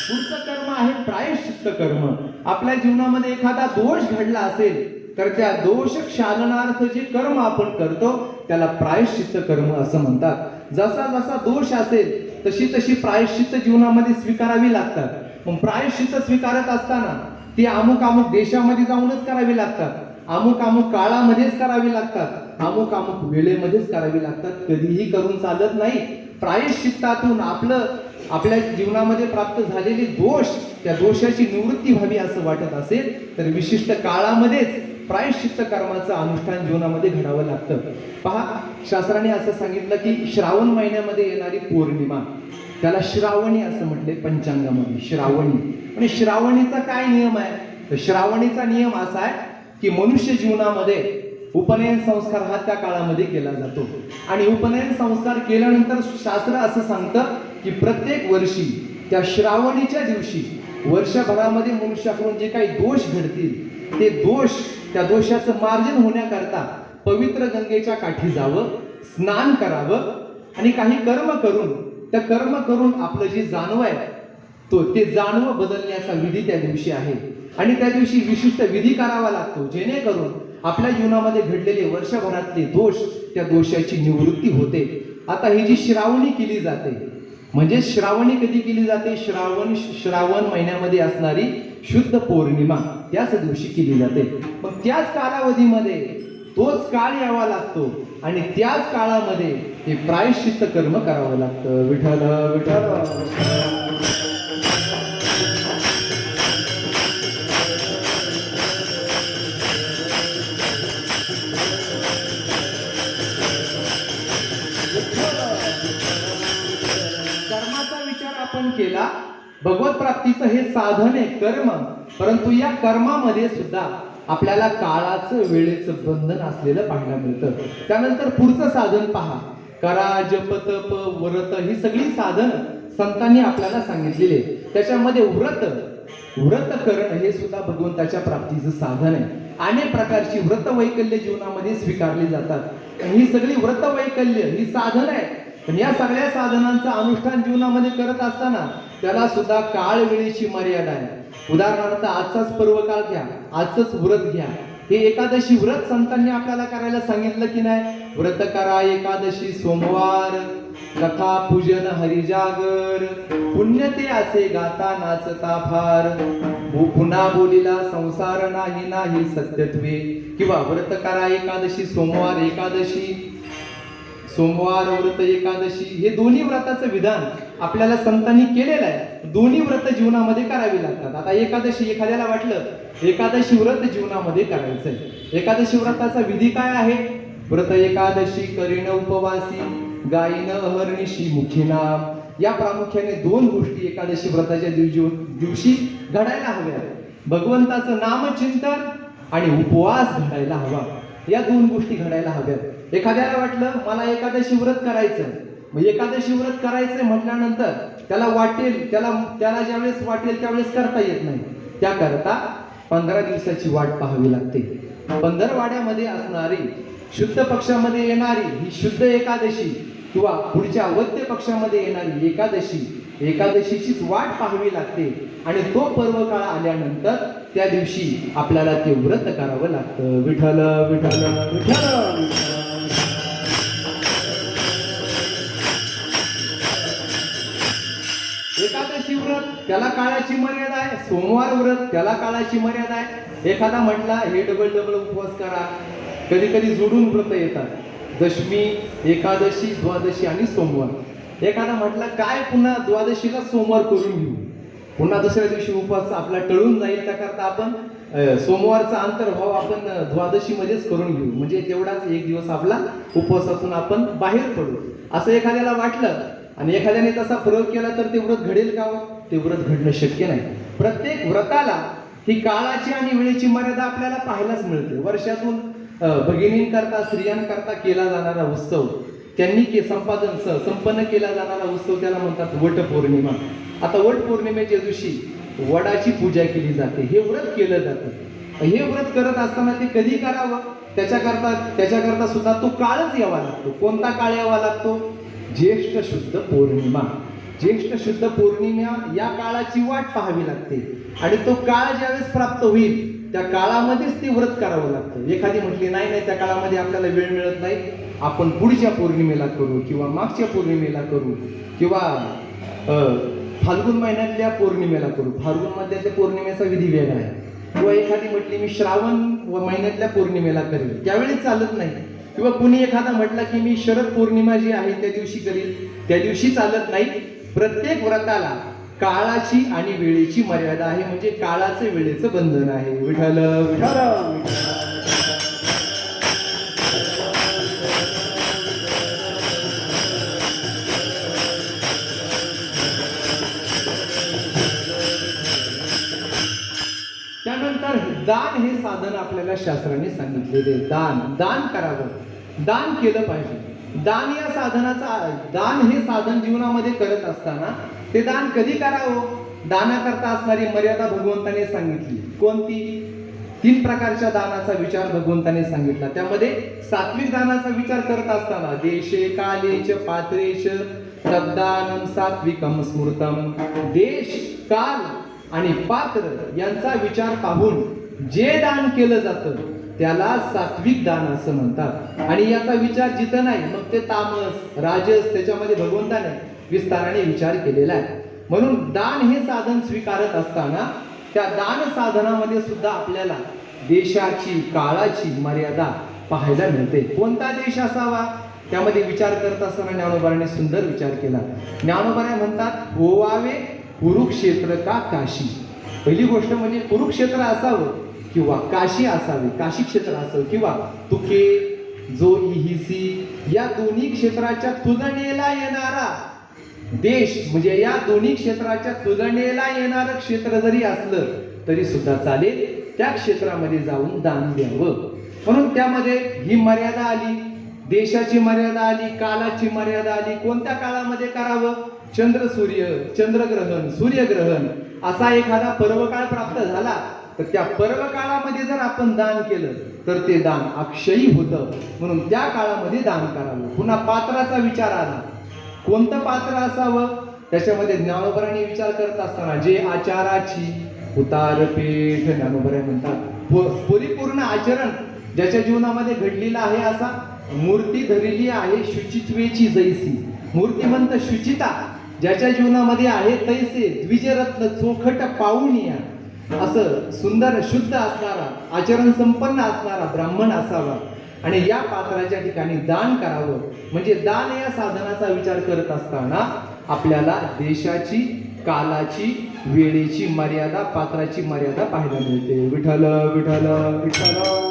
पुढचं कर्म आहे प्रायश्चित्त कर्म. आपल्या जीवनामध्ये एखादा दोष घडला असेल तर त्या दोष क्षालनार्थ जे कर्म आपण करतो त्याला प्रायश्चित्त कर्म असं म्हणतात. जसा जसा दोष असेल तशी तशी प्रायश्चित्त जीवनामध्ये स्वीकारावी लागतात. मग प्रायश्चित्त स्वीकारत असताना ती अमुक अमुक देशामध्ये जाऊनच करावी लागतात, अमुक अमुक काळामध्येच करावी लागतात, अमुक अमुक वेळेमध्येच करावी लागतात. कधीही करून चालत नाही. प्रायश्चित्तातून आपल्या जीवनामध्ये प्राप्त झालेले दोष, त्या दोषाची निवृत्ती व्हावी असं वाटत असेल तर विशिष्ट काळामध्येच प्रायश्चित्त कर्माचं अनुष्ठान जीवनामध्ये घडावं लागतं. पहा, शास्त्राने असं सांगितलं की श्रावण महिन्यामध्ये येणारी पौर्णिमा त्याला श्रावणी असं म्हटले पंचांगामध्ये. श्रावणी. आणि श्रावणीचा काय नियम आहे? तर श्रावणीचा नियम असा आहे की मनुष्य जीवनामध्ये उपनयन संस्कार हा त्या काळामध्ये केला जातो. आणि उपनयन संस्कार केल्यानंतर शास्त्र असं सांगतं की प्रत्येक वर्षी त्या श्रावणीच्या दिवशी वर्षभरामध्ये मनुष्याकडून जे काही दोष घडतील ते दोष, त्या दोषाचं मार्जन होण्याकरता पवित्र गंगेच्या काठी जावं, स्नान करावं आणि काही कर्म करून, त्या कर्म करून आपलं जे जाणवं आहे ते जाणवं बदलण्याचा विधी त्या दिवशी आहे. आणि त्या दिवशी विशिष्ट विधी करावा लागतो जेणेकरून आपल्या जीवनामध्ये घडलेले वर्षभरातले दोष, त्या दोषाची निवृत्ती होते. आता ही जी श्रावणी केली जाते, म्हणजे श्रावणी कधी केली जाते? श्रावण महिन्यामध्ये असणारी शुद्ध पौर्णिमा त्याच दिवशी केली जाते. मग त्याच कालावधीमध्ये तोच काळ यावा लागतो आणि त्याच काळामध्ये हे प्रायश्चित्त कर्म करावं लागतं. विठ्ठल विठ्ठल. कर्माचा विचार आपण केला, भगवत प्राप्तीचं हे साधन आहे कर्म. परंतु या कर्मामध्ये सुद्धा आपल्याला काळाचं वेळेचं बंधन असलेलं पाहायला मिळतं. त्यानंतर पुढचं साधन पहा, करा, जप, तप, व्रत ही सगळी साधन संतांनी आपल्याला सांगितलेले. त्याच्यामध्ये व्रत करणं हे सुद्धा भगवंताच्या प्राप्तीचं साधन आहे. अनेक प्रकारची व्रत वैकल्य जीवनामध्ये स्वीकारली जातात. ही सगळी व्रत वैकल्य ही साधन आहे. पण या सगळ्या साधनांचं अनुष्ठान जीवनामध्ये करत असताना त्याला सुद्धा काळ वेळेची मर्यादा आहे. उदाहरणार्थ आजचाच पर्व काळ घ्या, आजच व्रत घ्या. हे एकादशी व्रत संतांनी आपल्याला करायला सांगितलं की नाही? व्रत करा एकादशी सोमवार, कथा पूजन हरिजागर, पुण्य ते असे गाता नाचता फार, पुन्हा बोलिला संसार नाही नाही सत्यत्वे. किंवा व्रत करा एकादशी सोमवार, एकादशी सोमवार व्रत एकादशी, हे दोन्ही व्रताचं विधान आपल्याला संतांनी केलेलं आहे. दोन्ही व्रत जीवनामध्ये करावी लागतात. आता एकादशी, एखाद्याला वाटलं एकादशी व्रत जीवनामध्ये करायचंय, एकादशी व्रताचा विधी काय आहे? व्रत एकादशी करीन उपवासी, गायीन अहर्निशी मुखी नाम. या प्रामुख्याने दोन गोष्टी एकादशी व्रताच्या दिवशी घडायला हव्या. भगवंताचं नामचिंतन आणि उपवास घडायला हवा. या दोन गोष्टी घडायला हव्यात. एखाद्याला वाटलं मला एकादशी व्रत करायचं, मग एकादशी व्रत करायचंय म्हटल्यानंतर त्याला ज्यावेळेस वाटेल त्यावेळेस करता येत नाही. त्याकरता 15 दिवसाची वाट पाहावी लागते. पंधरवाड्यामध्ये असणारी शुद्ध पक्षामध्ये येणारी ही शुद्ध एकादशी किंवा पुढच्या वद्य पक्षामध्ये येणारी एकादशीचीच वाट पाहावी लागते आणि तो पर्व काळ आल्यानंतर त्या दिवशी आपल्याला ते व्रत करावं लागतं. विठ्ठल विठ्ठल विठ्ठल. एकादशी व्रत त्याला काळाची मर्यादा आहे, सोमवार व्रत त्याला काळाची मर्यादा आहे. एखादा म्हटला हे डबल उपवास करा, कधी कधी जोडून व्रत येतात, दशमी, एकादशी, द्वादशी आणि सोमवार. एखादा म्हटला काय पुन्हा द्वादशीला सोमवार करून घेऊ, पुन्हा दुसऱ्या दिवशी उपवास आपला टळून जाईल, त्याकरता आपण सोमवारचा अंतर्भाव आपण द्वादशीमध्येच करून घेऊ, म्हणजे तेवढाच एक दिवस आपला उपवासातून आपण बाहेर पडू, असं एखाद्याला वाटलं आणि एखाद्याने तसा प्रयोग केला तर ते व्रत घडेल का? ते व्रत घडणं शक्य नाही. प्रत्येक व्रताला ही काळाची आणि वेळेची मर्यादा आपल्याला पाहायलाच मिळते. वर्षातून भगिनींकरता, स्त्रियांकरता केला जाणारा उत्सव, त्यांनी संपन्न केला जाणारा उत्सव त्याला म्हणतात वट पौर्णिमा. आता वट पौर्णिमेच्या दिवशी वडाची पूजा केली जाते, हे व्रत केलं जातं. हे व्रत करत असताना ते कधी करावं, त्याच्याकरता सुद्धा तो काळच यावा लागतो. कोणता काळ यावा लागतो? ज्येष्ठ शुद्ध पौर्णिमा. ज्येष्ठ शुद्ध पौर्णिमा या काळाची वाट पाहावी लागते आणि तो काळ ज्यावेळेस प्राप्त होईल त्या काळामध्येच ते व्रत करावं लागतं. एखादी म्हटली नाही त्या काळामध्ये आपल्याला वेळ मिळत नाही, आपण पुढच्या पौर्णिमेला करू किंवा मागच्या पौर्णिमेला करू किंवा फाल्गुन महिन्यातल्या पौर्णिमेला करू. फाल्गुन मधल्या पौर्णिमेचा विधी वेगळा आहे. किंवा एखादी म्हटली मी श्रावण महिन्यातल्या पौर्णिमेला करेल, त्यावेळी चालत नाही. किंवा कुणी एखादा म्हटला की मी शरद पौर्णिमा जी आहे त्या दिवशी करील, त्या दिवशी चालत नाही. प्रत्येक व्रताला काळाची आणि वेळेची मर्यादा आहे, म्हणजे काळाचं वेळेचं बंधन आहे. विठ्ठल विठ्ठल. त्यानंतर दान हे साधन आपल्याला शास्त्राने सांगितलेले. दान करावं, दान केलं पाहिजे. दान हे साधन जीवनामध्ये करत असताना ते दान कधी करावं, दानाकरता असणारी मर्यादा भगवंताने सांगितली. कोणती? 3 प्रकारच्या दानाचा विचार भगवंताने सांगितला. त्यामध्ये सात्विक दानाचा विचार करत असताना देशे कालेच पात्रेच तद्दानं सात्विकम स्मृतम. देश, काल आणि पात्र यांचा विचार पाहून जे दान केलं जातं त्याला सात्विक दान असं म्हणतात. आणि याचा विचार जिथं नाही मग ते तामस, राजस, त्याच्यामध्ये भगवंताने विस्ताराने विचार केलेला आहे. म्हणून दान हे साधन स्वीकारत असताना त्या दान साधनामध्ये सुद्धा आपल्याला देशाची, काळाची मर्यादा पाहायला मिळते. कोणता देश असावा त्यामध्ये विचार करत असताना ज्ञानोबाने सुंदर विचार केला. ज्ञानोबा म्हणतात होवावे कुरुक्षेत्र का काशी. पहिली गोष्ट म्हणजे कुरुक्षेत्र असावं किंवा काशी असावे, काशी क्षेत्र असावं किंवा तुके जो इहिसी या दोन्ही क्षेत्राच्या तुलनेला येणारा देश, म्हणजे या दोन्ही क्षेत्राच्या तुलनेला येणारं क्षेत्र जरी असलं तरी सुद्धा चालेल, त्या क्षेत्रामध्ये जाऊन दान द्यावं. म्हणून त्यामध्ये ही मर्यादा आली, देशाची मर्यादा आली, कालाची मर्यादा आली. कोणत्या काळामध्ये करावं? चंद्रग्रहण, सूर्यग्रहण असा एखादा पर्वकाळ प्राप्त झाला तर त्या पर्वकाळामध्ये जर आपण दान केलं तर ते दान अक्षयी होतं. म्हणून त्या काळामध्ये दान करावं. पुन्हा पात्राचा विचार आला. कोणतं पात्र असावं? त्याच्यामध्ये ज्ञानोबरांनी विचार करत असताना जे आचाराची उतारपेठ, ज्ञानोबरा म्हणतात परिपूर्ण आचरण ज्याच्या जीवनामध्ये घडलेला आहे, असा मूर्ती धरलेली आहे शुचित्वेची जैसी. मूर्तिमंत शुचिता ज्याच्या जीवनामध्ये आहे तैसे द्विजरत्न चोखट पाऊनिया, असं सुंदर शुद्ध असणारा, आचरण संपन्न असणारा ब्राह्मण असावा. आणि या पात्राच्या ठिकाणी दान करावं. म्हणजे दान या साधनाचा विचार करत असताना आपल्याला देशाची, कालाची, वेळेची मर्यादा, पात्राची मर्यादा पाहायला मिळते. विठ्ठल विठ्ठल विठ्ठल.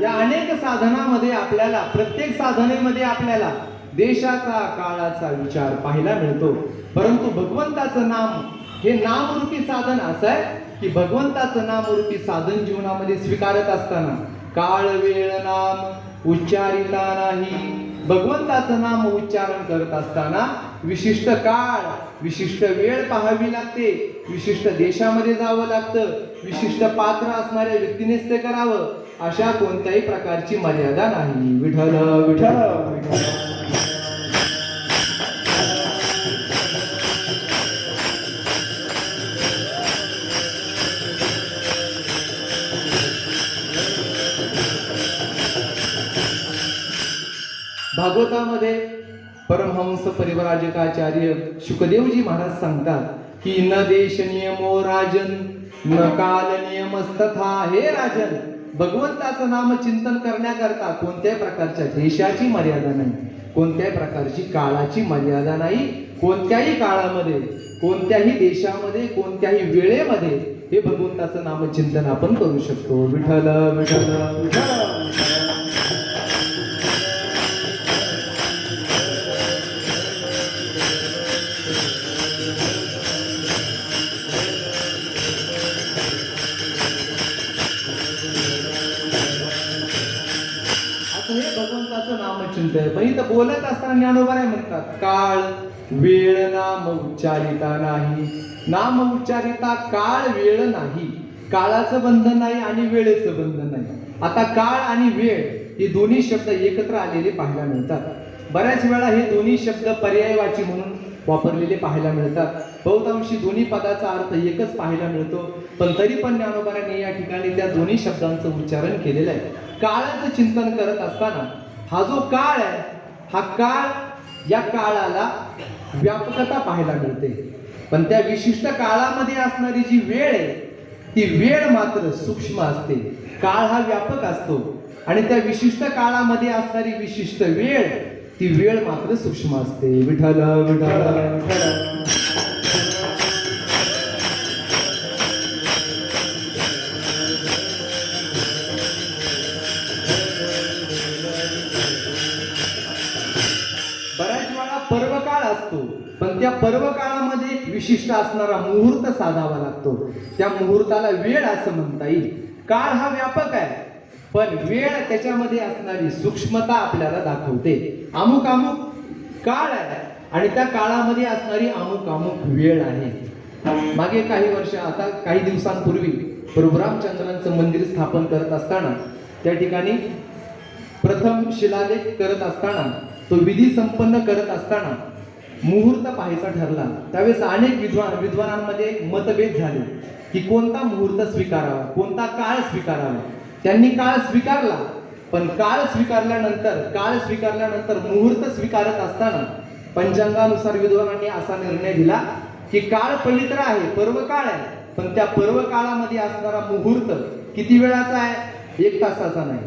या अनेक साधनामध्ये आपल्याला, प्रत्येक साधनेमध्ये आपल्याला देशाचा, काळाचा विचार पाहायला मिळतो. परंतु भगवंताचं नाम हे नामरूपी साधन असं आहे की भगवंताचं नाम रूपी साधन जीवनामध्ये स्वीकारत असताना काळ वेळ नाम उच्चारिता नाही. भगवंताचं नाम उच्चारण करत असताना विशिष्ट काळ विशिष्ट वेळ पाहावी लागते, विशिष्ट देशामध्ये जावं लागतं, विशिष्ट पात्र असणाऱ्या व्यक्तीनेच ते करावं. अशा कोणत्याही प्रकारची मर्यादा नाही. विठ्ठल विठ्ठल विठ्ठल. भागवतामध्ये परमहंस परिव्राजकाचार्य शुकदेवजी महाराज सांगतात की न देश नियमो राजन न काल नियमस्तथा. हे राजन, भगवंताचं नाम चिंतन करण्याकरता कोणत्याही प्रकारच्या देशाची मर्यादा नाही, कोणत्याही प्रकारची काळाची मर्यादा नाही. कोणत्याही काळामध्ये कोणत्याही देशामध्ये कोणत्याही वेळेमध्ये हे भगवंताचं नामचिंतन आपण करू शकतो. विठ्ठल विठ्ठल विठ्ठल. भगवंताचं नामचिंतन. पण इथं बोलत असताना ज्ञानोबा काय म्हणतात, काळ वेळ नाम उच्चारिता नाही. नाम उच्चारिता काळ वेळ नाही. काळाचं बंधन नाही आणि वेळेचं बंधन नाही. आता काळ आणि वेळ हे दोन्ही शब्द एकत्र आलेले पाहायला मिळतात. बऱ्याच वेळा हे दोन्ही शब्द पर्यायवाची म्हणून वापरलेले पाहायला मिळतात. बहुतांशी दोन्ही पदाचा अर्थ एकच पाहायला मिळतो. पण तरी पण ज्ञानोबांनी या ठिकाणी त्या दोन्ही शब्दांचं उच्चारण केलेलं आहे. काळाचं चिंतन करत असताना हा जो काळ आहे, हा काळ, या काळाला व्यापकता पाहायला मिळते. पण त्या विशिष्ट काळामध्ये असणारी जी वेळ आहे, ती वेळ मात्र सूक्ष्म असते. काळ हा व्यापक असतो आणि त्या विशिष्ट काळामध्ये असणारी विशिष्ट वेळ, ती वेळ मात्र सूक्ष्म असते. विठ्ठल विठ्ठल विठ्ठल. पर्वकाळ असतो, पण त्या पर्वकाळामध्ये एक विशिष्ट असणारा मुहूर्त साधावा लागतो. त्या मुहूर्ताला वेळ असं म्हणता येईल. काळ हा व्यापक आहे, पण वेळ त्याच्यामध्ये असणारी सूक्ष्मता आपल्याला दाखवते. अमुक अमुक काळ आहे आणि त्या काळामध्ये असणारी अमुक अमुक वेळ आहे. मागे काही वर्ष, आता काही दिवसांपूर्वी प्रभू रामचंद्रांचं मंदिर स्थापन करत असताना, त्या ठिकाणी प्रथम शिलालेख करत असताना, तो विधी संपन्न करत असताना मुहूर्त पाहायचा ठरला. त्यावेळेस अनेक विद्वानांमध्ये मतभेद झाले की कोणता मुहूर्त स्वीकारावा, कोणता काळ स्वीकारावा. त्यांनी काळ स्वीकारला, पण काळ स्वीकारल्यानंतर मुहूर्त स्वीकारत असताना पंचांगानुसार विद्वानांनी असा निर्णय दिला की काळ पवित्र आहे, पर्व काळ आहे, पण त्या पर्व काळामध्ये असणारा मुहूर्त किती वेळाचा आहे? 1 तासाचा नाही,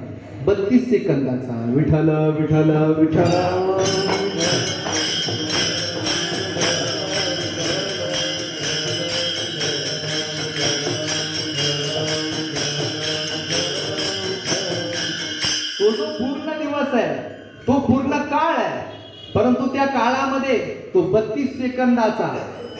32 सेकंदाचा. विठ्ठल विठ्ठल विठ्ठल. तो जो पूर्ण दिवस आहे, तो पूर्ण काळ आहे, परंतु त्या काळामध्ये तो 32 सेकंदाचा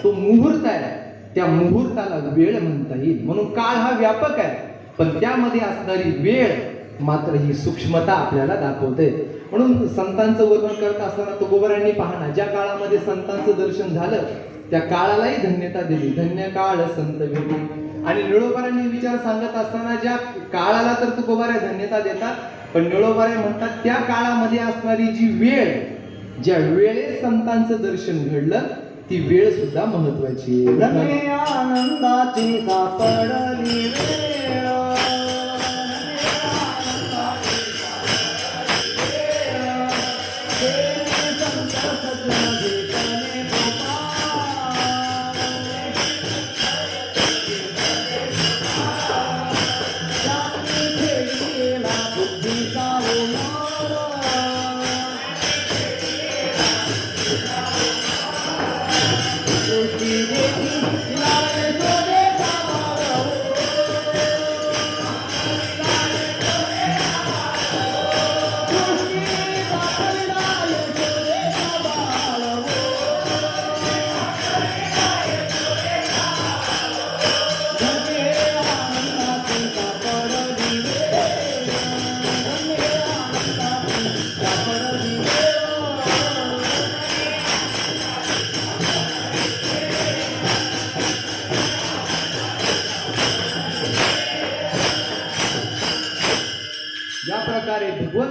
तो मुहूर्त आहे. त्या मुहूर्ताला वेळ म्हणता येईल. म्हणून काळ हा व्यापक आहे, पण त्यामध्ये असणारी वेळ मात्र ही सूक्ष्मता आपल्याला दाखवते. म्हणून संतांचं वर्णन करत असताना तुकोबारायांनी पाहणं, ज्या काळामध्ये संतांचं दर्शन झालं त्या काळालाही धन्यता दिली. धन्य काळ संत भेटी. आणि निळोबारांनी विचार सांगत असताना ज्या काळाला तर तुकोबाऱ्या धन्यता देतात, पण निळोबारे म्हणतात त्या काळामध्ये असणारी जी वेळ, ज्या वेळेत संतांचं दर्शन घडलं, ती वेळ सुद्धा महत्वाची. आनंदाची सापडली वेळ.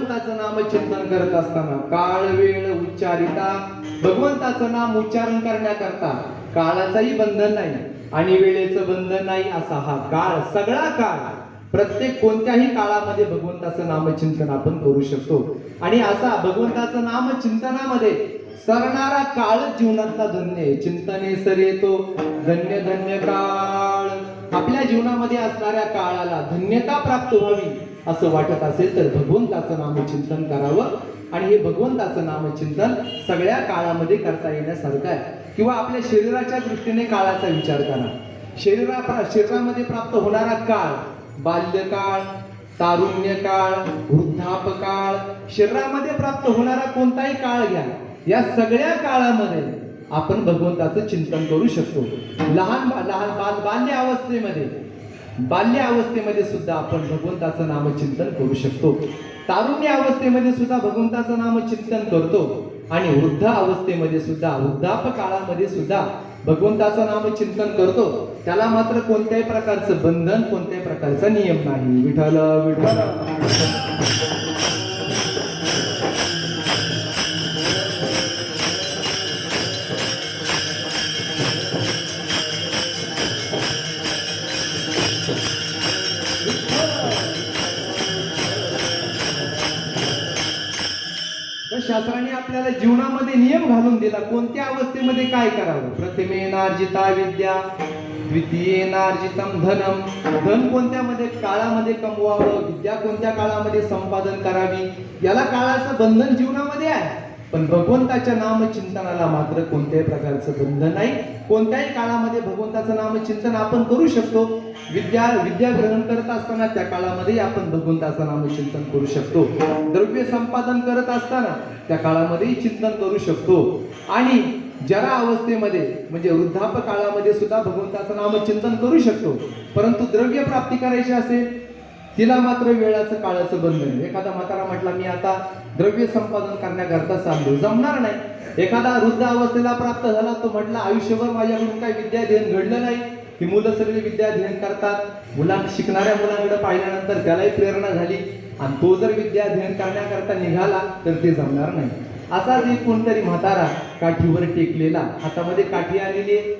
भगवंताचं नाम चिंतन करत असताना काळ वेळ उच्चारिता, भगवंताचं नाम उच्चारण करण्याकरता काळाचाही बंधन नाही आणि वेळेचं बंधन नाही, असा हा काळ, सगळा काळ, प्रत्येक कोणत्याही काळामध्ये भगवंताचं नामचिंतन आपण करू शकतो. आणि असा भगवंताचं नामचिंतनामध्ये सरणारा काळ जीवनातला धन्य आहे. चिंतने सरे तो धन्य धन्य काळ. आपल्या जीवनामध्ये असणाऱ्या काळाला धन्यता प्राप्त व्हावी असं वाटत असेल तर भगवंताचं नामचिंतन करावं. आणि हे भगवंताचं नामचिंतन सगळ्या काळामध्ये करता येण्यासारखं आहे. किंवा आपल्या शरीराच्या दृष्टीने काळाचा विचार करा. शरीरामध्ये प्राप्त होणारा काळ, बाल्यकाळ, तारुण्यकाळ, वृद्धापकाळ, शरीरामध्ये प्राप्त होणारा कोणताही काळ घ्या, या सगळ्या काळामध्ये आपण भगवंताचं चिंतन करू शकतो. बाल्य अवस्थेमध्ये सुद्धा आपण भगवंताचं नामचिंतन करू शकतो. तारुण्य अवस्थेमध्ये सुद्धा भगवंताचं नामचिंतन करतो. आणि वृद्ध अवस्थेमध्ये सुद्धा, वृद्धापकाळामध्ये सुद्धा भगवंताचं नामचिंतन करतो. त्याला मात्र कोणत्याही प्रकारचं बंधन, कोणत्याही प्रकारचा नियम नाही. विठ्ठल विठ्ठल. शास्त्राने आपल्याला जीवनामध्ये नियम घालून दिला, कोणत्या अवस्थेमध्ये काय करावं. प्रथमेनार्जिता विद्या द्वितीयेनार्जितम धनम. धन कोणत्या काळामध्ये कमवावं, विद्या कोणत्या काळामध्ये संपादन करावी, याला काळाचं बंधन जीवनामध्ये आहे. पण भगवंताच्या नामचिंतनाला मात्र कोणत्याही प्रकारचं बंधन नाही. कोणत्याही काळामध्ये भगवंताचं नामचिंतन आपण करू शकतो. विद्या ग्रहण करत असताना त्या काळामध्ये आपण भगवंताचं नामचिंतन करू शकतो. द्रव्य संपादन करत असताना त्या काळामध्येही चिंतन करू शकतो. आणि जरा अवस्थेमध्ये म्हणजे वृद्धाप काळामध्ये सुद्धा भगवंताचं नामचिंतन करू शकतो. परंतु द्रव्य प्राप्ती करायची असेल, तिला मात्र वेळाचं काळाचं बंधन. एखादा म्हातारा म्हटला मी आता द्रव्य संपादन करण्याकरता चाललो, जमणार नाही. एखादा वृद्ध अवस्थेला प्राप्त झाला, तो म्हटला आयुष्यभर माझ्याकडून काही विद्याध्ययन घडलं नाही. ही मुलं सगळी विद्याध्ययन करतात, शिकणाऱ्या मुलांकडे पाहिल्यानंतर त्यालाही प्रेरणा झाली आणि तो जर विद्याध्ययन करण्याकरता निघाला तर ते जमणार नाही. असाच एक कोणतरी म्हातारा काठीवर टेकलेला, हातामध्ये काठी आलेली आहे,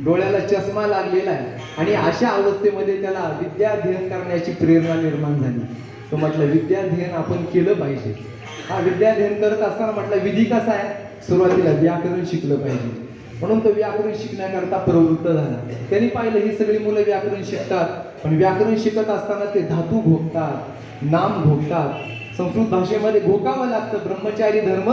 डोळ्याला चष्मा लागलेला आहे आणि अशा अवस्थेमध्ये त्याला विद्याध्ययन करण्याची प्रेरणा निर्माण झाली. तो म्हटलं विद्याध्ययन आपण केलं पाहिजे. हा विद्याध्ययन करत असताना म्हटलं विधी कसा आहे, सुरुवातीला व्याकरण शिकलं पाहिजे. म्हणून तो व्याकरण शिकण्याकरता प्रवृत्त झाला. त्यांनी पाहिलं ही सगळी मुलं व्याकरण शिकतात, पण व्याकरण शिकत असताना ते धातू घोकतात, नाम घोकतात. संस्कृत भाषेमध्ये घोकावं लागतं. ब्रह्मचारी धर्म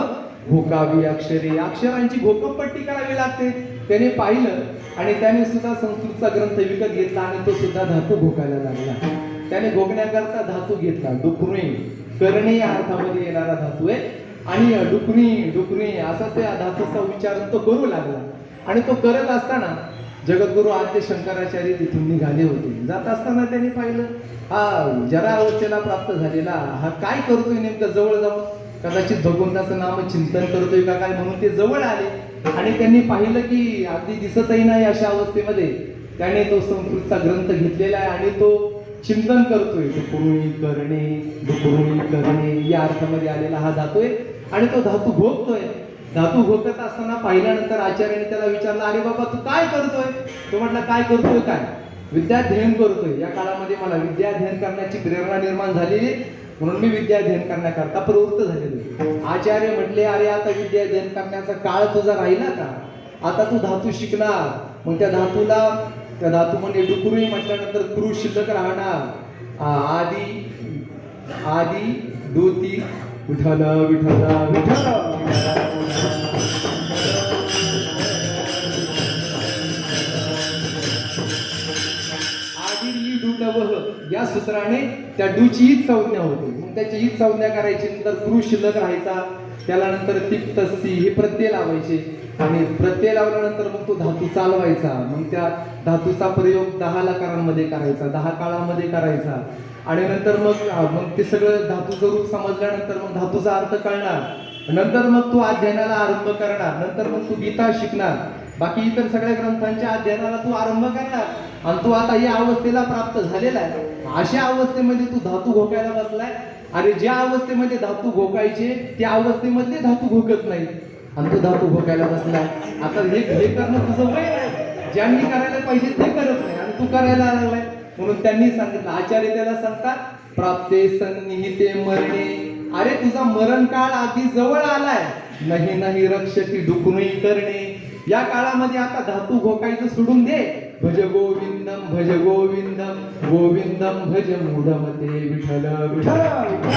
घोकावी अक्षरे, अक्षरांची घोकमपट्टी करावी लागते. त्याने पाहिलं आणि त्याने सुद्धा संस्कृतचा ग्रंथ विकत घेतला आणि तो सुद्धा धातू घोकायला लागला. त्याने घोकण्याकरता धातू घेतला, डुकणे, करणे या अर्थामध्ये येणारा धातू आहे. आणि डुकणी असा त्या धातूचा उच्चार तो करू लागला. आणि तो करत असताना जगद्गुरु आद्य शंकराचार्य तिथून निघाले होते. जात असताना त्यांनी पाहिलं हा जरा अवस्थेला प्राप्त झालेला हा काय करतोय नेमकं जवळ जाऊन, कदाचित भगवंताचं नाम चिंतन करतोय का काय, म्हणून ते जवळ आले. आणि त्यांनी पाहिलं की अगदी दिसतही नाही अशा अवस्थेमध्ये त्याने तो संस्कृतचा ग्रंथ घेतलेला आहे आणि तो चिंतन करतोय. डुकरुणी करणे या अर्थामध्ये आलेला हा धातू आहे आणि तो धातू घोकतोय. धातू घोकत असताना पाहिल्यानंतर आचार्याने त्याला विचारलं, अरे बाबा तू काय करतोय. तो म्हटला काय करतोय, काय विद्याध्ययन करतोय. या काळामध्ये मला विद्याध्ययन करण्याची प्रेरणा निर्माण झालेली म्हणून मी विद्याध्ययन करण्याकरता प्रवृत्त झालेलो. आचार्य म्हटले, अरे आता विद्याध्ययन करण्याचा काळ तुझा राहिला का, आता तू धातू शिकणार. मग त्या धातू म्हणजे डुकुरी म्हटल्यानंतर क्रू शिल्लक राहणार. आदी दोती विठ्ठल विठ्ठल विठ्ठल. या सूत्राने त्या डूची हीच संज्ञा होती. मग त्याची हीच संज्ञा करायची, नंतर क्रू शिल्लक राहायचा, त्याला नंतर तिप्तस्ती हे प्रत्यय लावायचे आणि प्रत्यय लावल्यानंतर मग तो धातू चालवायचा. मग त्या धातूचा प्रयोग 10 लकारांमध्ये करायचा, 10 काळामध्ये करायचा. आणि नंतर मग ते सगळं धातूचं रूप समजल्यानंतर मग धातूचा अर्थ कळणार. नंतर मग तू अध्ययनाला आरंभ करणार. नंतर मग तू गीता शिकणार. बाकी इतर सगळ्या ग्रंथांच्या अध्ययनाला तू आरंभ करणार. आणि तू आता या अवस्थेला प्राप्त झालेला आहे. अशा अवस्थेमध्ये तू धातू घोकायला बसलाय अरे ज्या अवस्थेमध्ये धातू घोकायचे त्या अवस्थेमध्ये धातू घोकत नाही आणि तो धातू घोकायला बसलाय. आता हे करणं तुझं वय नाही. ज्यांनी करायला पाहिजे ते करत नाही आणि तू करायला लागलाय. म्हणून त्यांनी सांगितलं, आचार्य त्याला सांगतात, प्राप्ते सन्निहिते मरणे. अरे तुझा मरण काळ अगदी जवळ आलाय. नाही नाही रक्षती डुकणुई करणे. या काळामध्ये आता धातू घोकायचं सोडून दे. भज गोविंदम भज गोविंदम गोविंदम भज मूढमते विठ्ठल विठ्ठल विठ्ठल.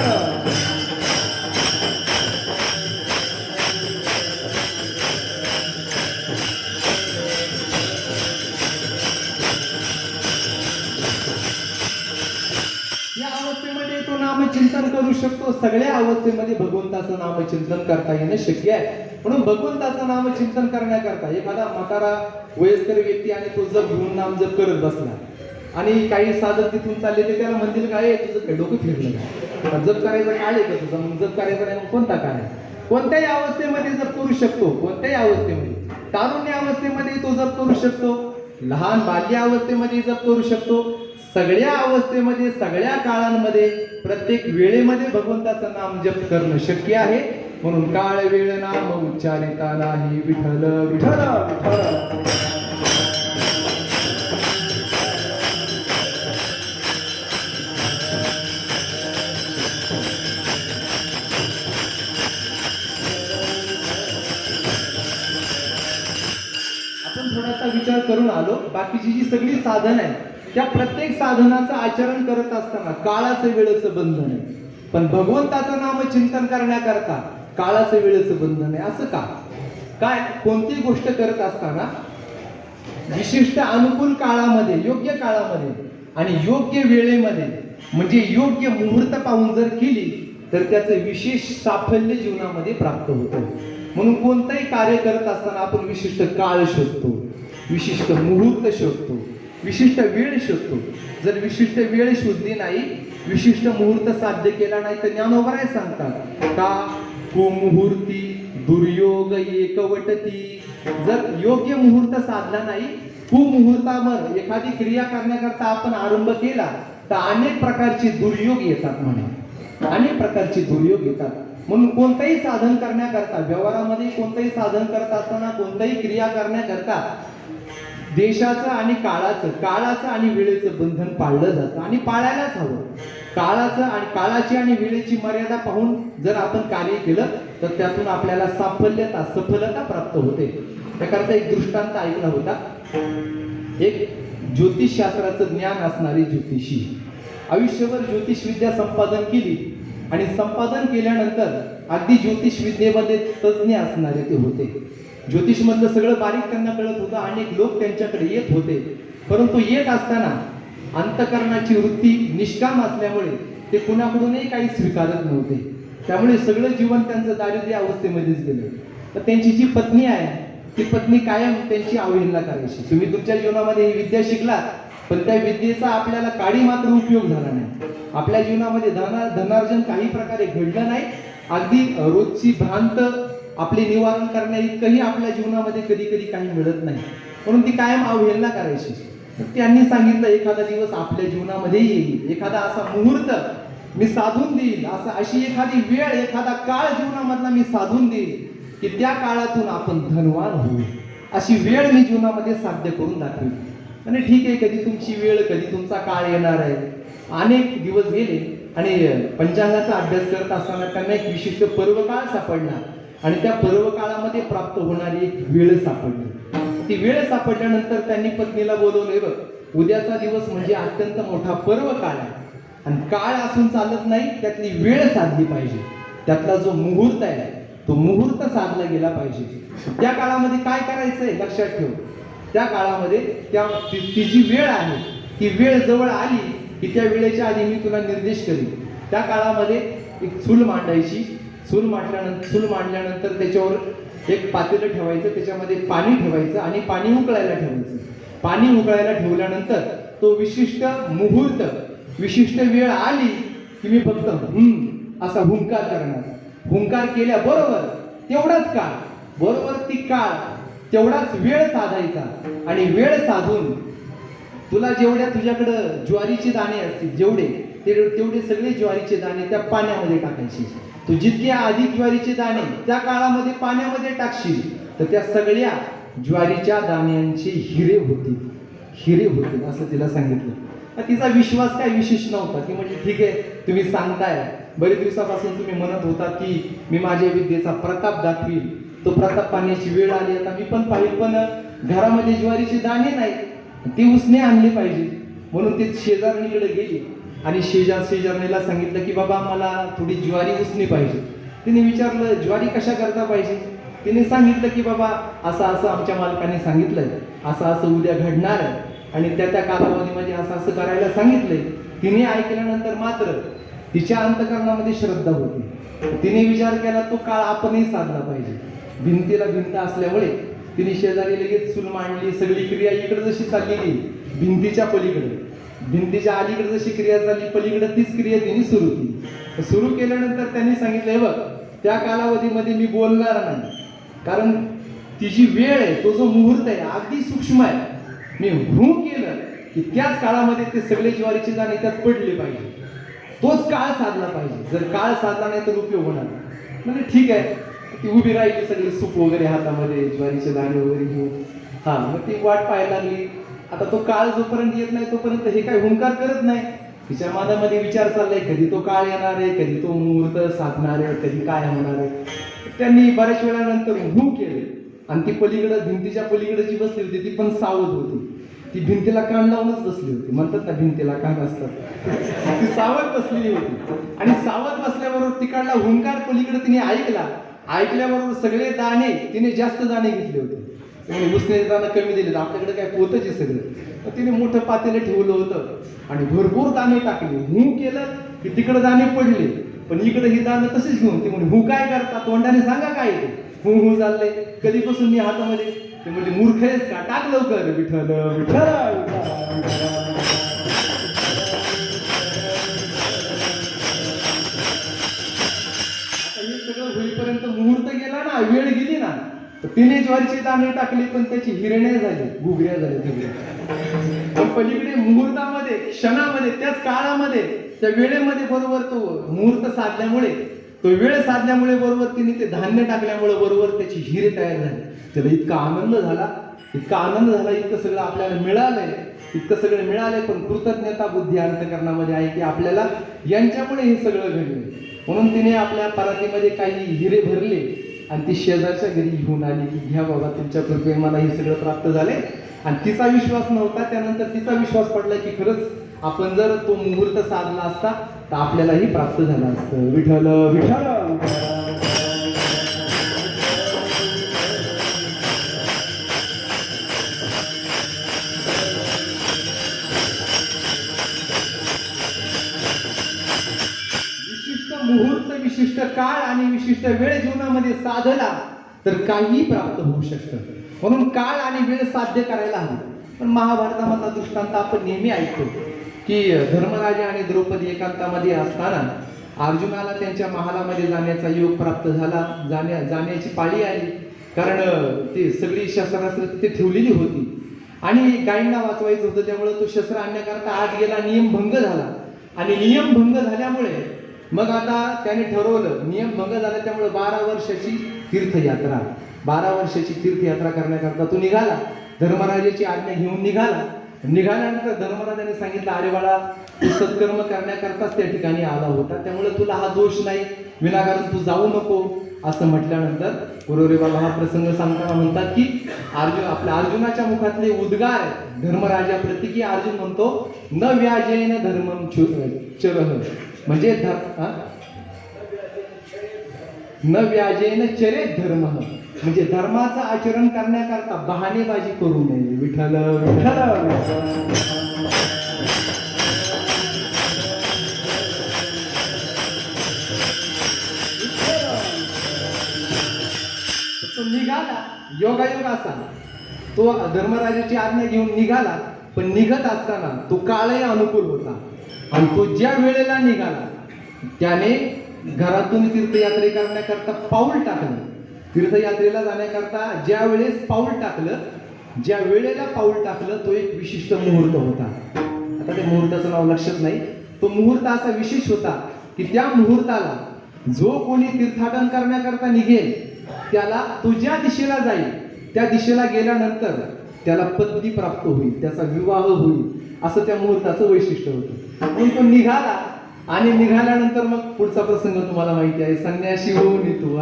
या अवस्थेमध्ये तो नामचिंतन करू शकतो. सगळ्या अवस्थेमध्ये भगवंताचं नामचिंतन करता येणं शक्य आहे. म्हणून भगवंताचं नामचिंतन करण्याकरता एखादा म्हातारा वयस्कर व्यक्ती आणि तो जप घेऊन नाम जप करत बसला आणि काही साधक तिथून चालले ते त्याला म्हणतील, काय तुझं काय डोकं फिरलं का? जप करायचा काळ आहे का तुझा? मग जप करायचा नाही मग कोणता काळ आहे? कोणत्याही अवस्थेमध्ये जप करू शकतो. कोणत्याही अवस्थेमध्ये, तारुण्य अवस्थेमध्ये तो जप करू शकतो, लहान बाल्य अवस्थेमध्ये जप करू शकतो. सगळ्या अवस्थेमध्ये, सगळ्या काळांमध्ये, प्रत्येक वेळेमध्ये भगवंताचं नाम जप करणं शक्य आहे. म्हणून काळ वेळ नाम उच्चारिता नाही विठ्ठल विठ्ठल विठ्ठल. आपण थोडासा विचार करून आलो. बाकीची जी सगळी साधन आहे त्या प्रत्येक साधनाचं आचरण करत असताना काळाचं वेळेचं बंधन आहे. पण भगवंताचं नाम चिंतन करण्याकरता काळाचं वेळेचं बंधन आहे. असं का? काय? कोणती गोष्ट करत असताना विशिष्ट अनुकूल काळामध्ये, योग्य काळामध्ये आणि योग्य वेळेमध्ये, म्हणजे योग्य मुहूर्त पाहून जर केली तर त्याचं विशेष साफल्य जीवनामध्ये प्राप्त होतं. म्हणून कोणतंही कार्य करत असताना आपण विशिष्ट काळ शोधतो, विशिष्ट मुहूर्त शोधतो, विशिष्ट वेळ शोधतो. जर विशिष्ट वेळ शोधली नाही, विशिष्ट मुहूर्त साध्य केला नाही तर ज्ञानोबराय सांगतात का कुमुहूर्ती दुर्योग एकवटती. जर योग्य मुहूर्त साधला नाही, कुमुहूर्तावर एखादी क्रिया करण्याकरता आपण आरंभ केला तर अनेक प्रकारचे दुर्योग येतात. अनेक प्रकारचे दुर्योग येतात. म्हणून कोणतंही साधन करण्याकरता, व्यवहारामध्ये कोणतंही साधन करत असताना, कोणतंही क्रिया करण्याकरता देशाचं आणि काळाचं आणि वेळेचं बंधन पाळलं जातं आणि पाळायलाच हवं. काळाची आणि वेळेची मर्यादा पाहून जर आपण कार्य केलं तर त्यातून आपल्याला सफलता प्राप्त होते. त्याकरता एक दृष्टांत ऐकला होता. एक ज्योतिषशास्त्राचं ज्ञान असणारी ज्योतिषी आयुष्यभर ज्योतिष विद्या संपादन केली आणि संपादन केल्यानंतर अगदी ज्योतिष विद्येमध्ये तज्ज्ञ असणारे ते होते. ज्योतिषमधलं सगळं बारीक त्यांना कळत होतं. अनेक लोक त्यांच्याकडे येत होते. परंतु येत असताना अंतकरणाची वृत्ती निष्काम असल्यामुळे ते कुणाकडूनही काही स्वीकारत नव्हते. त्यामुळे सगळं जीवन त्यांचं दारिद्र्य अवस्थेमध्येच गेलं. तर त्यांची जी पत्नी आहे ती पत्नी कायम त्यांची अवहेलना करायची. तुम्ही तुमच्या जीवनामध्ये ही विद्या शिकलात, पण त्या विद्येचा आपल्याला काडी मात्र उपयोग झाला नाही. आपल्या जीवनामध्ये धनार्जन काही प्रकारे घडलं नाही. अगदी रोजची भ्रांत आपले निवारण करण्या इतकंही आपल्या जीवनामध्ये कधी कधी काही मिळत नाही. म्हणून ती कायम अवहेलना करायची. त्यांनी सांगितलं, एखादा दिवस आपल्या जीवनामध्ये येईल, एखादा असा मुहूर्त मी साधून देईल, अशी एखादी वेळ, एखादा काळ जीवनामधला मी साधून देईल की त्या काळातून आपण धनवान होऊ. अशी वेळ मी जीवनामध्ये साध्य करून दाखवेल. आणि ठीक आहे, कधी तुमची वेळ, कधी तुमचा काळ येणार आहे. अनेक दिवस गेले आणि पंचांगाचा अभ्यास करत असताना त्यांना एक विशिष्ट पर्वकाळ सापडला आणि त्या पर्वकाळामध्ये प्राप्त होणारी एक वेळ सापडली. ती वेळ सापडल्यानंतर त्यांनी पत्नीला बोलवले, बघ उद्याचा दिवस म्हणजे अत्यंत मोठा पर्वकाळ आहे आणि काळ असून चालत नाही, त्यातली वेळ साधली पाहिजे. त्यातला जो मुहूर्त आहे तो मुहूर्त साधला गेला पाहिजे. त्या काळामध्ये काय करायचंय लक्षात ठेव. त्या काळामध्ये ती जी वेळ आहे ती वेळ जवळ आली की त्या वेळेच्या आधी मी तुला निर्देश करेन. त्या काळामध्ये एक चूल मांडायची. चूल मांडल्यानंतर त्याच्यावर एक पातेलं ठेवायचं, त्याच्यामध्ये पाणी ठेवायचं आणि पाणी उकळायला ठेवायचं. पाणी उकळायला ठेवल्यानंतर तो विशिष्ट मुहूर्त, विशिष्ट वेळ आली की मी फक्त असा हुंकार करणार. हुंकार केल्याबरोबर तेवढाच काळ, बरोबर ती काळ, तेवढाच वेळ साधायचा आणि वेळ साधून तुला जेवढ्या तुझ्याकडं ज्वारीचे दाणे असतील जेवढे तेवढे सगळे ज्वारीचे दाणे त्या पाण्यामध्ये टाकायचे. तू जितके अधिक ज्वारीचे दाणे त्या काळामध्ये पाण्यामध्ये टाकशील तर त्या सगळ्या ज्वारीच्या दाण्यांचे हिरे होतील असं तिला सांगितलं. तिचा विश्वास काय विशेष नव्हता. ती म्हणजे ठीक आहे, तुम्ही सांगताय, बरेच दिवसापासून तुम्ही म्हणत होता की मी माझ्या विद्येचा प्रताप दाखवील, तो प्रताप पाहण्याची वेळ आली, आता मी पण पाहिल, पण घरामध्ये ज्वारीचे दाणे नाही, ती उसने आणली पाहिजे. म्हणून ते शेजारणीकडे गेली आणि शेजारणीला सांगितलं की बाबा मला थोडी ज्वारी उसने पाहिजे. तिने विचारलं ज्वारी कशा करता पाहिजे. तिने सांगितलं की बाबा असं असं आमच्या मालकाने सांगितलंय, असं असं उद्या घडणार आहे आणि त्या कालावधीमध्ये असं असं करायला सांगितलंय. तिने ऐकल्यानंतर मात्र तिच्या अंतकरणामध्ये श्रद्धा होती. तिने विचार केला तो काळ आपणही साधला पाहिजे. भिंतीला भिंत असल्यामुळे तिने शेजारी लगेच चूल मांडली. सगळी क्रिया इकडे जशी चाललेली भिंतीच्या पलीकडे, भिंतीच्या अलीकडे जशी क्रिया चालली पलीकडे तीच क्रिया तिने सुरू केली. सुरू केल्यानंतर त्यांनी सांगितलं हे बघ, त्या कालावधीमध्ये मी बोलणार नाही, कारण ती जी वेळ आहे, तो जो मुहूर्त आहे अगदी सूक्ष्म आहे. मी हू केलं की त्याच काळामध्ये ते सगळे ज्वारीचे दाणे त्यात पडले पाहिजे, तोच काळ साधला पाहिजे. जर काळ साधला नाही तर उपयोग होणार. म्हणजे ठीक आहे, ती उभी राहिली सगळे सूप वगैरे हातामध्ये ज्वारीचे दाणे वगैरे घेऊन. मग ती वाट पाहायला लागली. आता तो काळ जोपर्यंत येत नाही तोपर्यंत हे काय हुंकार करत नाही. तिच्या मनामध्ये विचार चाललाय कधी तो काळ येणार आहे, कधी तो मुहूर्त साधणार आहे, कधी काय होणार आहे. त्यांनी बऱ्याच वेळानंतर हू केले आणि ती पलीकडे भिंतीच्या पलीकडे जी बसली होती ती पण सावध होती. ती भिंतीला कान लावूनच बसली होती. म्हणतात ना भिंतीला कान असतात. ती सावध बसलेली होती आणि सावध बसल्याबरोबर तिकडला हुंकार पलीकडे तिने ऐकल्याबरोबर सगळे दाणे, तिने जास्त दाणे घेतले होते. उसने दाणे कमी दिले, आपल्याकडे काय पोतच आहे सगळं. तर तिने मोठं पातेलं ठेवलं होतं आणि भरपूर दाणे टाकले. हू केलं की तिकडे दाणे पडले, पण इकडे ही दाणे तसेच घेऊन. ते म्हणजे हू काय करता, तोंडाने सांगा काय ते. हू चाललंय कधीपासून मी हातामध्ये. ते म्हणजे मूर्ख आहेस का, टाक लवकर. विठ्ठल हे सगळं होईपर्यंत मुहूर्त गेला ना, वेळ गेली ना, तिने ज्वारीचे दाणे टाकले पण त्याची हिरण्या झाली, गुगऱ्या झाल्या सगळे. पण पलीकडे मुहूर्तामध्ये, क्षणामध्ये, त्याच काळामध्ये, त्या वेळेमध्ये बरोबर तो मुहूर्त साधल्यामुळे, तो वेळ साधल्यामुळे बरोबर तिने ते धान्य टाकल्यामुळे बरोबर त्याची हिरे तयार झाली. त्याला इतका आनंद झाला, इतकं सगळं आपल्याला मिळालंय, पण कृतज्ञता बुद्धी अंतकरणामध्ये आहे की आपल्याला यांच्यामुळे हे सगळं घडलं. म्हणून तिने आपल्या परातीमध्ये काही हिरे भरले आणि ती शेजारच्या घरी घेऊन आली की घ्या बाबा, तुमच्या कृपेने मला हे सगळं प्राप्त झाले. आणि तिचा विश्वास नव्हता, त्यानंतर तिचा विश्वास पडला की खरंच आपण जर तो मुहूर्त साधला असता तर आपल्यालाही प्राप्त झालं असतं. विठ्ठल विठ्ठल. मुहूर्त, विशिष्ट काळ आणि विशिष्ट वेळ जीवनामध्ये साधला तर काहीही प्राप्त होऊ शकतं. म्हणून काळ आणि वेळ साध्य करायला हवी. पण महाभारतामधला दृष्टांत आपण नेहमी ऐकतो की धर्मराजा आणि द्रौपदी एकांतामध्ये असताना अर्जुनाला त्यांच्या महालामध्ये जाण्याचा योग प्राप्त झाला. जाण्याची पाळी आली, कारण ती सगळी शस्त्रास्त्र तिथे ठेवलेली होती आणि गायींना वाचवायचं होतं. त्यामुळे तो शस्त्र आणण्याकरता आत गेला, नियमभंग झाला. आणि नियमभंग झाल्यामुळे मग आता त्याने ठरवलं, नियमभंग झाला त्यामुळे 12 वर्षाची तीर्थयात्रा करण्याकरता तो निघाला. धर्मराजाची आज्ञा घेऊन निघाल्यानंतर धर्मराजाने सांगितलं, अरे बाळा, तू सत्कर्म करण्याकरताच त्या ठिकाणी आला होता, त्यामुळे तुला हा दोष नाही, विनाकारण तू जाऊ नको. असं म्हटल्यानंतर गुरुदेवाला हा प्रसंग सांगताना म्हणतात की आपल्या अर्जुनाच्या मुखातले उद्गार धर्मराजाप्रती, की अर्जुन म्हणतो न व्याजेन धर्मम चरह, म्हणजे न व्याजेन चरेत धर्म, म्हणजे धर्माचं आचरण करण्याकरता बहाणेबाजी करू नये. विठ्ठल विठ्ठल. तो निघाला, योगायोग असा, तो धर्मराजाची आज्ञा घेऊन निघाला. पण निघत असताना तो काळही अनुकूल होता आणि तो ज्या वेळेला निघाला त्याने घरातून तीर्थयात्रे करण्याकरता पाऊल टाकलं. तीर्थयात्रेला जाण्याकरता ज्या वेळेस पाऊल टाकलं, ज्या वेळेला पाऊल टाकलं, तो एक विशिष्ट मुहूर्त होता. आता ते मुहूर्ताचं नाव लक्षात नाही, तो मुहूर्त असा विशेष होता की त्या मुहूर्ताला जो कोणी तीर्थाटन करण्याकरता निघेल त्याला तो ज्या दिशेला जाईल त्या दिशेला गेल्यानंतर त्याला पत्नी प्राप्त होईल, त्याचा विवाह होईल, असं त्या मुहूर्ताचं वैशिष्ट्य होतं. म्हणून तो निघाला आणि निघाल्यानंतर मग पुढचा प्रसंग तुम्हाला माहिती आहे, संन्यासी होऊन येतो.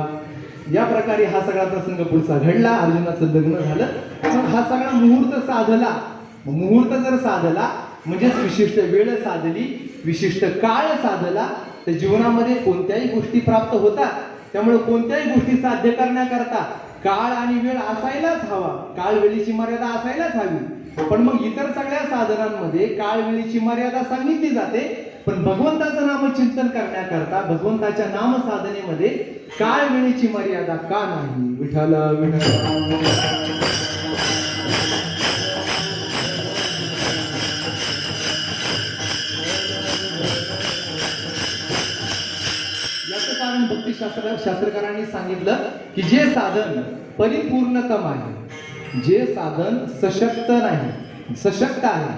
या प्रकारे हा सगळा प्रसंग पुढचा घडला. अर्जुनाचं लग्न झालं. मग हा सगळा मुहूर्त साधला. मुहूर्त जर साधला म्हणजेच विशिष्ट वेळ साधली, विशिष्ट काळ साधला, तर जीवनामध्ये कोणत्याही गोष्टी प्राप्त होतात. त्यामुळे कोणत्याही गोष्टी साध्य करण्याकरता काळ आणि वेळ असायलाच हवा. काळ वेळेची मर्यादा असायलाच हवी. पण मग इतर सगळ्या साधनांमध्ये काळ वेळेची मर्यादा सांगितली जाते, पण भगवंताचं नामचिंतन करण्याकरता भगवंताच्या नाम साधनेमध्ये काळ वेळेची मर्यादा का नाही? विठ्ठल विठ्ठल. कारण शास्त्रकारांनी सांगितलं की जे साधन परिपूर्णतम आहे, जे साधन सशक्त नाही, सशक्त आहे,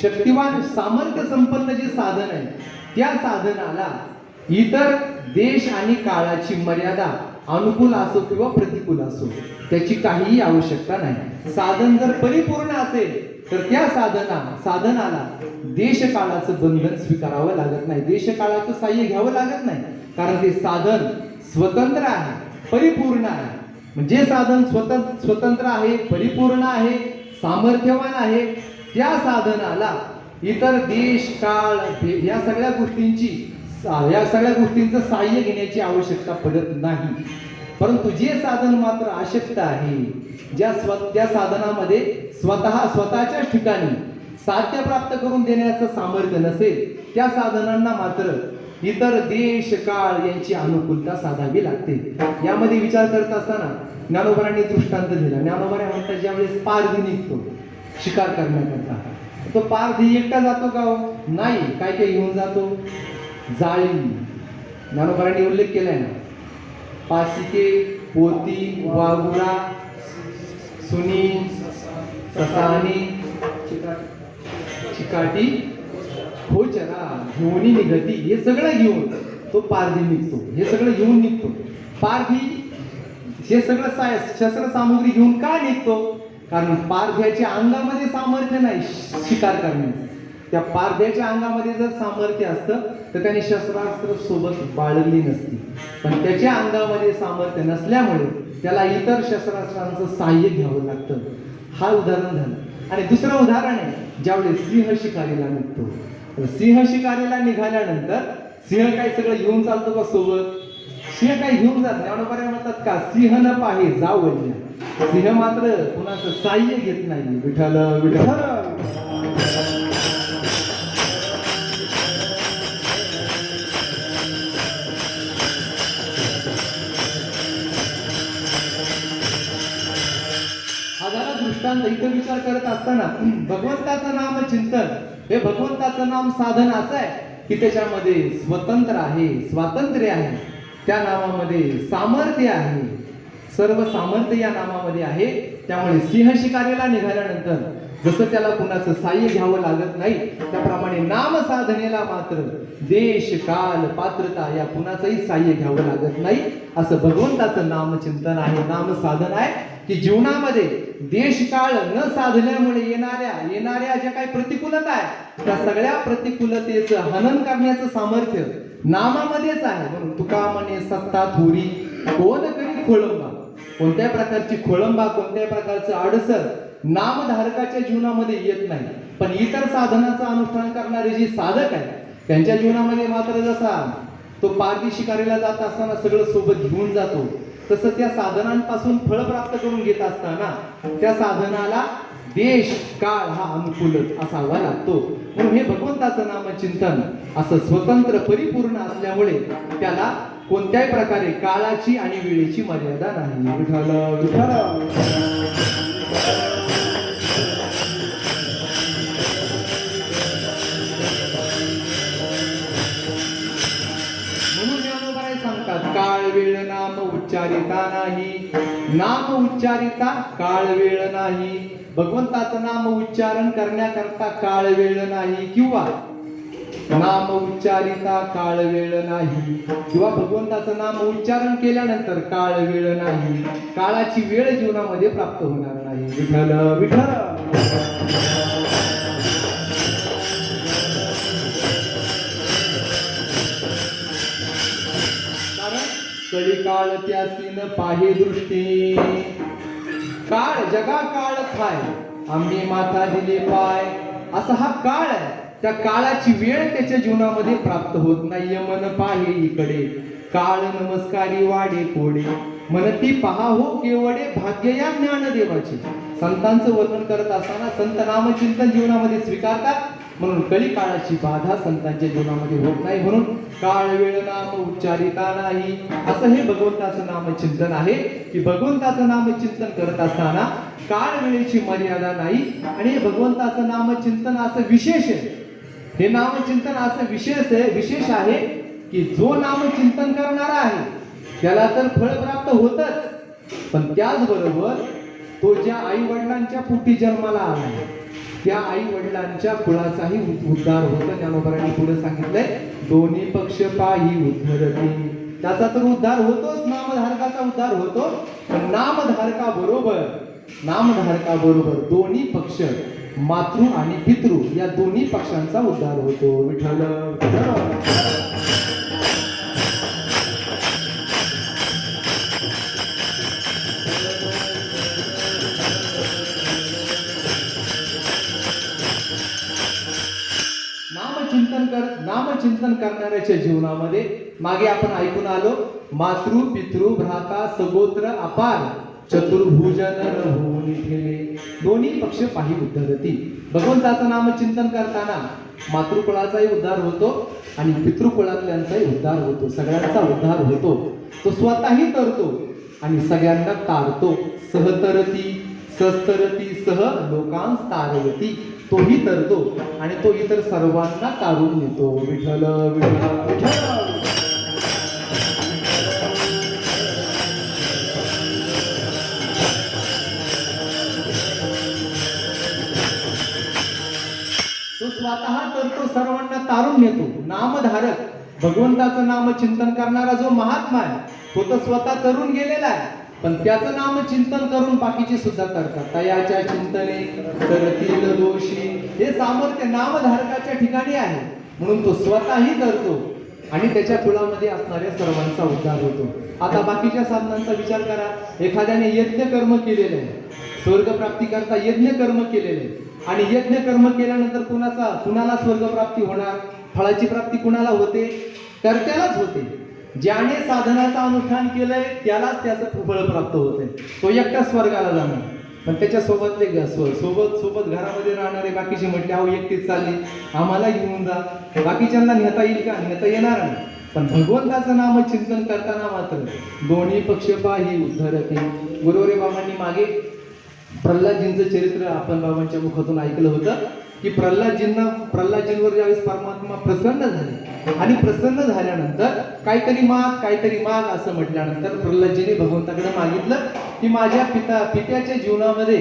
शक्तिवान सामर्थ्य संपन्न जे साधन आहे, त्या साधनाला इतर देश आणि काळाची मर्यादा अनुकूल असो किंवा प्रतिकूल असो त्याची काहीही आवश्यकता नाही. साधन जर परिपूर्ण असेल तर त्या साधनाला देश काळाचं बंधन स्वीकारावं लागत नाही, देश काळाचं साह्य घ्यावं लागत नाही. कारण ते साधन स्वतंत्र आहे, परिपूर्ण आहे. म्हणजे साधन स्वतंत्र आहे, परिपूर्ण आहे, सामर्थ्यवान आहे, त्या साधनाला इतर देश काळ या सगळ्या गोष्टींचं साह्य घेण्याची आवश्यकता पडत नाही. परंतु जे साधन मात्र अशक्त आहे, त्या साधनामध्ये स्वतःच्याच ठिकाणी साध्य प्राप्त करून देण्याचं सामर्थ्य नसेल, त्या साधनांना मात्र इतर देश काळ यांची अनुकूलता साधावी लागते. यामध्ये विचार करत असताना ज्ञानोबांनी दृष्टांत दिला. ज्ञानोबा म्हणतात ज्यावेळेस पारधी निघतो शिकार करण्याकरता, तो पारधी एकटा जातो का? नाही, काय काय घेऊन जातो? जाळी. ज्ञानोबांनी उल्लेख केलाय ना, पासिके, पोती, वाघुरा, सुनी, ससानी, चिकाटी, खोचरा घेऊन निघती. हे सगळं घेऊन तो पारधी निघतो. हे सगळं घेऊन निघतो. पारधी हे सगळं शस्त्र सामुग्री घेऊन का निघतो? कारण पारध्याच्या अंगामध्ये सामर्थ्य नाही शिकार करण्याचं. त्या पारध्याच्या अंगामध्ये जर सामर्थ्य असतं तर त्याने शस्त्रास्त्र सोबत बाळगली नसती. पण त्याच्या अंगामध्ये सामर्थ्य नसल्यामुळे त्याला इतर शस्त्रास्त्रांचं साह्य घ्यावं लागतं. हा उदाहरण झालं. आणि दुसरं उदाहरण आहे, ज्यावेळेस सिंह शिकारीला निघतो. सिंह शिकारीला निघाल्यानंतर सिंह काय सगळं घेऊन चालतो का सोबत? सिंह काही घेऊन जात नाही. म्हणून म्हणतात का सिंह न पाहे जावल्या. सिंह मात्र कुणाचं साह्य घेत नाही. विठ्ठल विठ्ठल. दृष्टांत इथं विचार करत असताना भगवंताचं नाम चिंतन हे भगवंताचं नाम साधन असं आहे की त्याच्यामध्ये स्वतंत्र आहे, स्वातंत्र्य आहे. त्या नामामध्ये सामर्थ्य आहे, सर्व सामर्थ्य या नामामध्ये आहे. त्यामुळे सिंह शिकारीला निघाल्यानंतर जसं त्याला कुणाचं साह्य घ्यावं लागत नाही, त्याप्रमाणे नाम साधनेला मात्र देश काल पात्रता या कुणाचंही साह्य घ्यावं लागत नाही. असं भगवंताचं नामचिंतन आहे, नाम साधन आहे की जीवनामध्ये देश काळ न साधल्यामुळे येणाऱ्या ज्या काही प्रतिकूलता आहे त्या सगळ्या प्रतिकूलतेचं हनन करण्याचं सामर्थ्य नामामध्येच आहे. म्हणून तुका म्हणे सत्ता थोरी कोण करी खोळंबा. कोणत्या प्रकारची खोळंबा, कोणत्या प्रकारचं अडसर नामधारकाच्या जीवनामध्ये येत नाही. पण इतर साधनाचं अनुष्ठान करणारे जे साधक आहेत त्यांच्या जीवनामध्ये मात्र जसा तो पारधी शिकारीला जात असताना सगळं सोबत घेऊन जातो, तसं त्या साधनांपासून फळ प्राप्त करून घेत असताना त्या साधनाला देश काळ हा अनुकूलच असावा लागतो. म्हणून हे भगवंताचं नामचिंतन असं स्वतंत्र परिपूर्ण असल्यामुळे त्याला कोणत्याही प्रकारे काळाची आणि वेळेची मर्यादा नाही. विठ्ठल विठ्ठल. काळ वेळ नाम उच्चारिता नाही, नाम उच्चारिता काळ वेळ नाही. भगवंताचं नाम उच्चारण करण्याकरता काळ वेळ नाही, किंवा नाम उच्चारिता काळ वेळ नाही, किंवा भगवंताचं नाम उच्चारण केल्यानंतर काळ वेळ नाही, काळाची वेळ जीवनामध्ये प्राप्त होणार नाही. विठ्ठल विठ्ठल. कळी काळ त्यासीन पाहे दृष्टी, काळ जगा काळ खाय आम्ही माथा दिले पाय, असा हा काळ आहे. त्या काळाची वेळ त्याच्या जीवनामध्ये प्राप्त होत नाही. मन पाहे इकडे काळ नमस्कारी वाडे कोडे, म्हणती पहा हो केवडे भाग्य या ज्ञानदेवाचे. संतांचं वर्णन करत असताना संत नामचिंतन जीवनामध्ये स्वीकारतात, म्हणून कली काळाची बाधा संतांच्या जीवनामध्ये होत नाही. म्हणून काळ वेळ नाम उच्चारिता नाही, असं हे भगवंताचं नामचिंतन आहे की भगवंताचं नामचिंतन करत असताना काळ वेळेची मर्यादा नाही. आणि हे भगवंताचं नामचिंतन असं विशेष आहे, हे नामचिंतन असं विशेष आहे की जो नामचिंतन करणारा आहे त्याला तर फळ प्राप्त होतच, पण त्याचबरोबर तो ज्या आई वडिलांच्या पोटी जन्माला आला त्या आई वडिलांच्या कुळाचाही उद्धार होतो. ज्ञानोबांनी पुढे सांगितलंय, दोन्ही पक्ष पाही उद्धरती, त्याचा तर उद्धार होतोच, नामधारकाचा उद्धार होतो. पण नामधारकाबरोबर दोन्ही पक्ष मातृ आणि पितृ या दोन्ही पक्षांचा उद्धार होतो. विठ्ठल नामचिंतन करणाऱ्याच्या जीवनामध्ये मागे आपण ऐकून आलो, मातृ पितृ भ्राता सगोत्र अपार चतुर्भुजन होऊन ठेले, दोन्ही पक्ष पाही उद्धरती. भगवंताचं नामचिंतन करताना मातृकुळाचाही उद्धार होतो आणि पितृकुळातल्यांचाही उद्धार होतो, सगळ्यांचा उद्धार होतो. तो स्वतःही तरतो आणि सगळ्यांना तारतो. सहतरती सस्तरती सह लोकांस तारवती, तोही तरतो आणि तो इतर सर्वांना तारून नेतो. विठ्ठल विठ्ठल. तो स्वतः तरतो, सर्वांना तारून नेतो. नामधारक भगवंताचं नाम चिंतन करणारा जो महात्मा आहे तो तर स्वतः तरून गेलेला आहे, पण त्याचं नाम चिंतन करून बाकीचे सुद्धा करतात. तयाच्या चिंतने करतील दोषी, हे सामर्थ्य नामधारकाच्या ठिकाणी आहे. म्हणून तो स्वतःही करतो आणि त्याच्या कुळामध्ये असणाऱ्या सर्वांचा उद्धार होतो. आता बाकीच्या साधनांचा विचार करा. एखाद्याने यज्ञ कर्म केलेलं आहे, स्वर्ग प्राप्ती करता यज्ञ कर्म केलेले आहे, आणि यज्ञ कर्म केल्यानंतर कुणाला स्वर्ग प्राप्ती होणार? फळाची प्राप्ती कुणाला होते? कर्त्यालाच होते. ज्याने साधनाचं अनुष्ठान केलंय त्यालाच त्याचं फळ प्राप्त होते. तो एकटा स्वर्गाला जाणार, पण त्याच्या सोबत घरामध्ये राहणारे बाकीचे म्हटले, अहो एकटीच चालली, आम्हाला घेऊन जा. बाकीच्यांना नेता येईल का? नेता येणार नाही. पण भगवंताचं नाम चिंतन करताना मात्र दोन्ही पक्ष पाही उद्धरते. गुरुवरे बाबांनी मागे प्रल्हादजींचं चरित्र आपण बाबांच्या मुखातून ऐकलं होतं की प्रल्हादजींवर ज्यावेळेस परमात्मा प्रसन्न झाले आणि प्रसन्न झाल्यानंतर काहीतरी माग असं म्हटल्यानंतर प्रल्हादजीने भगवंताकडे मागितलं की माझ्या पित्याच्या जीवनामध्ये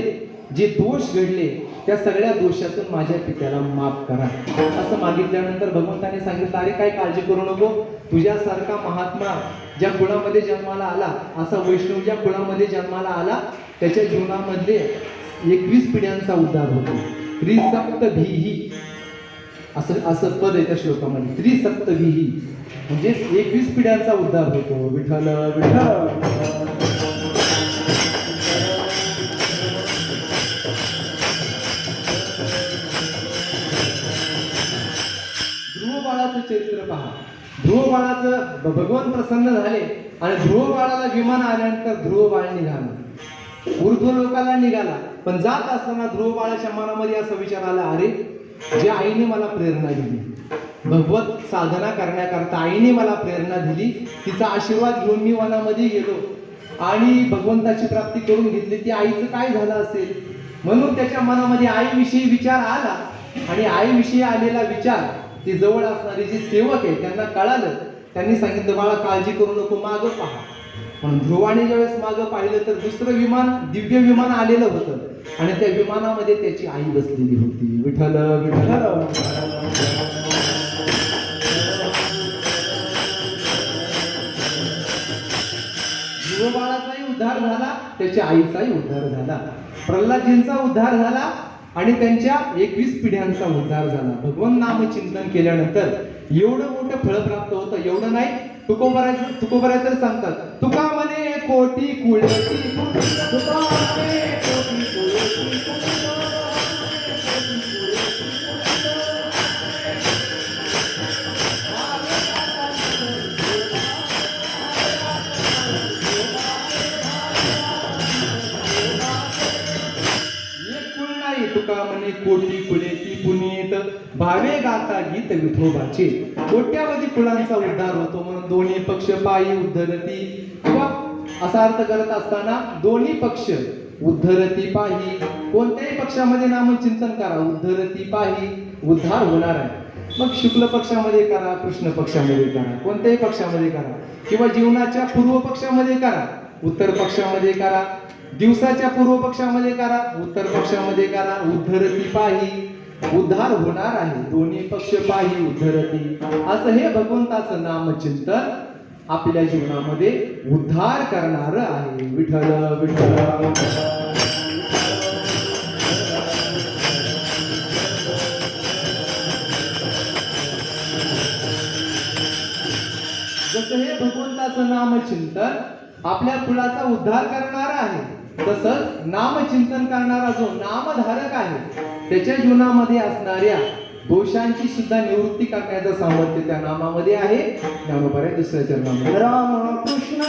जे दोष घडले त्या सगळ्या दोषातून माझ्या पित्याला माफ करा. असं मागितल्यानंतर भगवंताने सांगितलं, अरे काय काळजी करू नको, तुझ्यासारखा महात्मा ज्या कुळामध्ये जन्माला आला, असा वैष्णव ज्या कुळामध्ये जन्माला आला त्याच्या जीवनामध्ये 21 पिढ्यांचा उद्धार होतो. त्रिसप्तभीही असं पद आहे त्या श्लोकामध्ये. त्रिसप्तभीही म्हणजे 21 पिढ्यांचा उद्धार होतो. विठ्ठल विठ्ठल. ध्रुव बाळाचं चरित्र पहा. ध्रुव बाळाचं भगवान प्रसन्न झाले आणि ध्रुव बाळाला विमान आल्यानंतर ध्रुव बाळ निघाला, ऊर्ध्व लोकाला निघाला. पण जात असताना ध्रुव बाळाच्या मनामध्ये असा विचार आला, अरे ज्या आईने मला प्रेरणा दिली, भगवत साधना करण्याकरता आईने मला प्रेरणा दिली, तिचा आशीर्वाद घेऊन मी वनामध्ये गेलो आणि भगवंताची प्राप्ती करून घेतली, ती आईचं काय झालं असेल? म्हणून त्याच्या मनामध्ये आईविषयी विचार आला आणि आईविषयी आलेला विचार ते जवळ असणारे जे सेवक आहे त्यांना कळालं. त्यांनी सांगितलं, बाळा काळजी करू नको, मागं पहा. पण ध्रुवाने ज्यावेळेस मागं पाहिलं तर दुसरं विमान, दिव्य विमान आलेलं होतं आणि त्या विमानामध्ये त्याची आई बसलेली होती. विठ्ठल विठ्ठल. जीवबाळाचाही उद्धार झाला, त्याच्या आईचाही उद्धार झाला, प्रल्हादजींचा उद्धार झाला आणि त्यांच्या 21 पिढ्यांचा उद्धार झाला. भगवंत नाम चिंतन केल्यानंतर एवढं मोठं फळ प्राप्त होतं. एवढं नाही, तुकोबराय तर सांगतात, तुका म्हणे कोटी कुळती तुका म्हणे कोटी कुळती तुका म्हणे कोटी कुळेती पुनीत भावे गाता गीत विठोबाचे. कोट्यावधी कुळांचा उद्धार होतो म्हणून दोन्ही पक्ष पायी उद्धरती, किंवा असा अर्थ करत असताना दोन्ही पक्ष उद्धरती पायी. कोणत्याही पक्षामध्ये नामचिंतन करा, उद्धरती पायी, उद्धार होणार आहे. मग शुक्ल पक्षामध्ये करा, कृष्ण पक्षामध्ये करा, कोणत्याही पक्षामध्ये करा, किंवा जीवनाच्या पूर्व पक्षामध्ये करा, उत्तर पक्षामध्ये करा, दिवसाच्या पूर्व पक्षामध्ये करा, उत्तर पक्षामध्ये करा, उद्धरती पाही, उद्धार होणार आहे. दोन्ही पक्ष पाही उद्धरती. असं हे भगवंताचं नामचिंतन आपल्या जीवनामध्ये उद्धार करणार आहे. विठ्ठल विठ्ठल. जसं हे भगवंताचं नामचिंतन आपल्या कुळाचा उद्धार करणारा आहे, तसंच नामचिंतन करणारा जो नामधारक आहे त्याच्या जीवनामध्ये असणाऱ्या दोषांची सुद्धा निवृत्ती करण्याचं सामर्थ्य त्या नामामध्ये आहे. ज्ञानोबा दुसऱ्या चरणामध्ये राम कृष्ण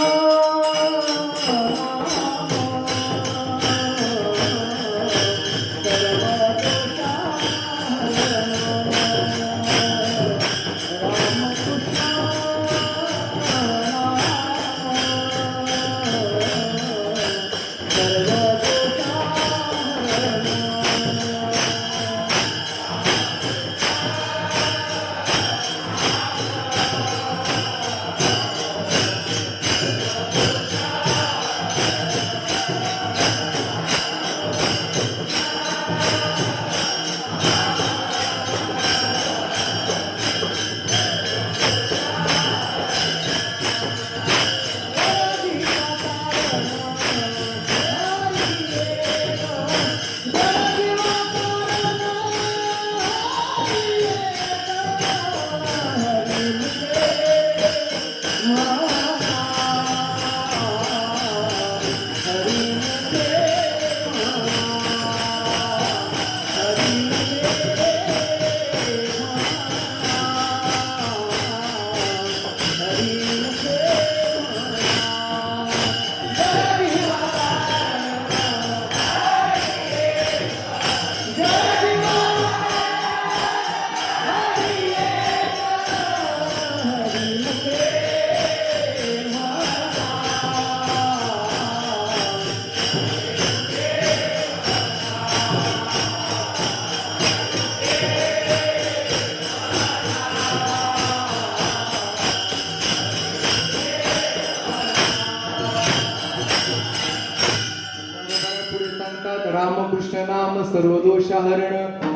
रामकृष्ण नाम सर्व दोष हरण.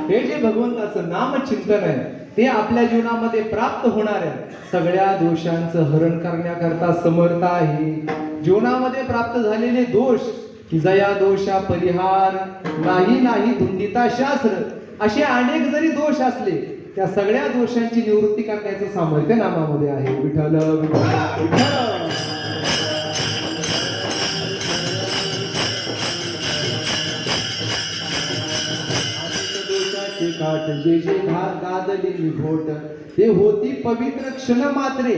हे जे भगवंताचं नाम चिंतन आहे ते आपल्या जीवनामध्ये प्राप्त होणार आहे, सगळ्या दोषांचं हरण करण्याकरता समर्थ आहे. जीवनामध्ये प्राप्त झालेले दोष की जया दोषा परिहार नाही नाही धुंदिता शास्त्र, असे अनेक जरी दोष असले त्या सगळ्या दोषांची निवृत्ती करण्याचं सामर्थ्य नामामध्ये आहे. विठ्ठल विठ्ठल. काठ जे जे गादली घोट ते होती पवित्र क्षण मात्रे,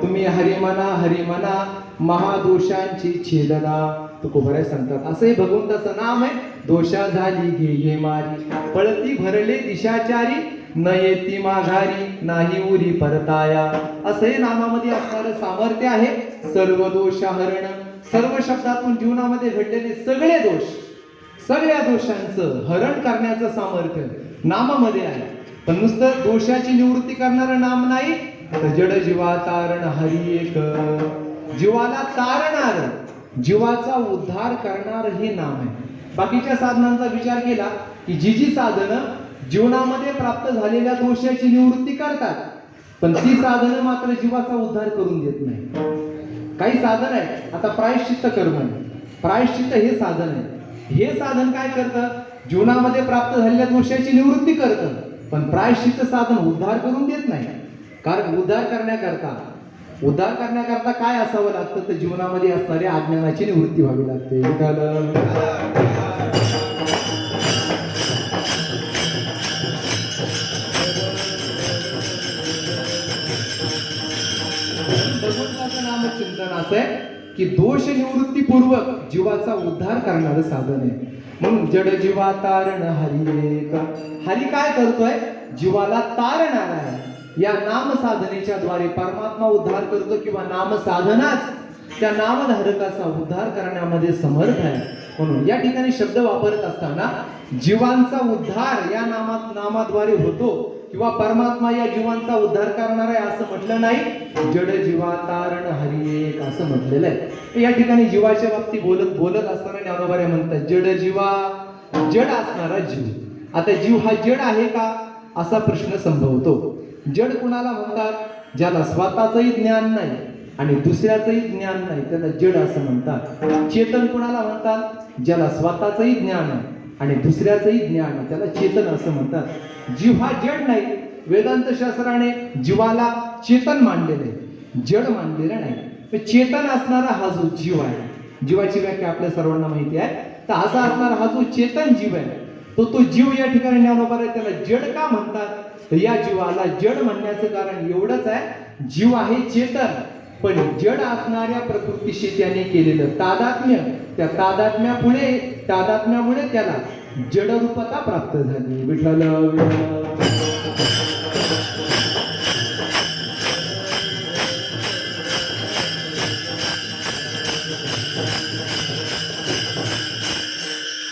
तुम्ही हरी म्हणा महादोषांची छेदना. तुकोबराय सांगतात असं हे भगवंताचं नाम आहे. दोषा झाली घे मारी, पळती भरले दिशाचारी, न येती माघारी नाही उरी परताया. असं हे नामामध्ये असणारं सामर्थ्य आहे. सर्व दोष हरण, सर्व शब्दातून जीवनामध्ये घडलेले सगळे दोष, सगळ्या दोषांचं हरण करण्याचं सामर्थ्य नामामध्ये आहे. पण नुसतं दोषाची निवृत्ती करणारं नाम नाही, तर जड जीवा तारण हरी एक, जीवाला तारणार, जीवाचा उद्धार करणार हे नाम आहे. बाकीच्या साधनांचा विचार केला की जी जी साधनं जीवनामध्ये प्राप्त झालेल्या दोषाची निवृत्ती करतात, पण ती साधनं मात्र जीवाचा उद्धार करून देत नाही. काही साधन आहे. आता प्रायश्चित्त कर्म आहे. प्रायश्चित्त हे साधन आहे. हे साधन काय करतं? जीवनामध्ये प्राप्त झालेल्या दोषाची निवृत्ती करतं. पण प्रायश्चित्त साधन उद्धार करून देत नाही. कारण उद्धार करण्याकरता काय असावं लागतं? तर जीवनामध्ये असणाऱ्या अज्ञानाची निवृत्ती व्हावी लागते. भगवंताचं नामचिंतन असं आहे की दोष निवृत्तीपूर्वक जीवाचा उद्धार करणारं साधन आहे. म्हणून जड जीवा तारण हरी एक. हरी काय करतोय? जीवाला तारणार आहे. या नाम साधनेच्या द्वारे परमात्मा उद्धार करतो किंवा नाम साधनाच त्या नामधारकाचा उद्धार करण्यामध्ये समर्थ आहे. म्हणून या ठिकाणी शब्द वापरत असताना जीवांचा उद्धार या नामाद्वारे होतो किंवा परमात्मा या जीवांचा उद्धार करणार आहे असं म्हटलं नाही. जड जीवा तारण हरी एक असं म्हटलेलं आहे. या ठिकाणी जीवाच्या बाबतीत बोलत असताना ज्ञानोबा म्हणतात जड जीवा, जड असणारा जीव. आता जीव हा जड आहे का असा प्रश्न संभवतो. जड कुणाला म्हणतात? ज्याला स्वतःचंही ज्ञान नाही आणि दुसऱ्याचंही ज्ञान नाही त्याला जड असं म्हणतात. चेतन कुणाला म्हणतात? ज्याला स्वतःचंही ज्ञान आहे आणि दुसऱ्याचंही ज्ञान आहे त्याला चेतन असं म्हणतात. जीव हा जड नाही. वेदांत शास्त्राने जीवाला चेतन मानलेलं आहे, जड मानलेलं नाही. चेतन असणारा हा जो जीव आहे, जीवाची व्याख्या आपल्या सर्वांना माहिती आहे. तर असा असणारा हा जो चेतन जीव आहे तो जीव या ठिकाणी ज्ञानोबा त्याला जड का म्हणतात? तर या जीवाला जड म्हणण्याचं कारण एवढंच आहे, जीव आहे चेतन पण जड असणाऱ्या प्रकृतीशी त्याने केलेलं तादात्म्य, त्या तादात्म्यामुळे त्याला जड रूपता प्राप्त झाली. विठ्ठल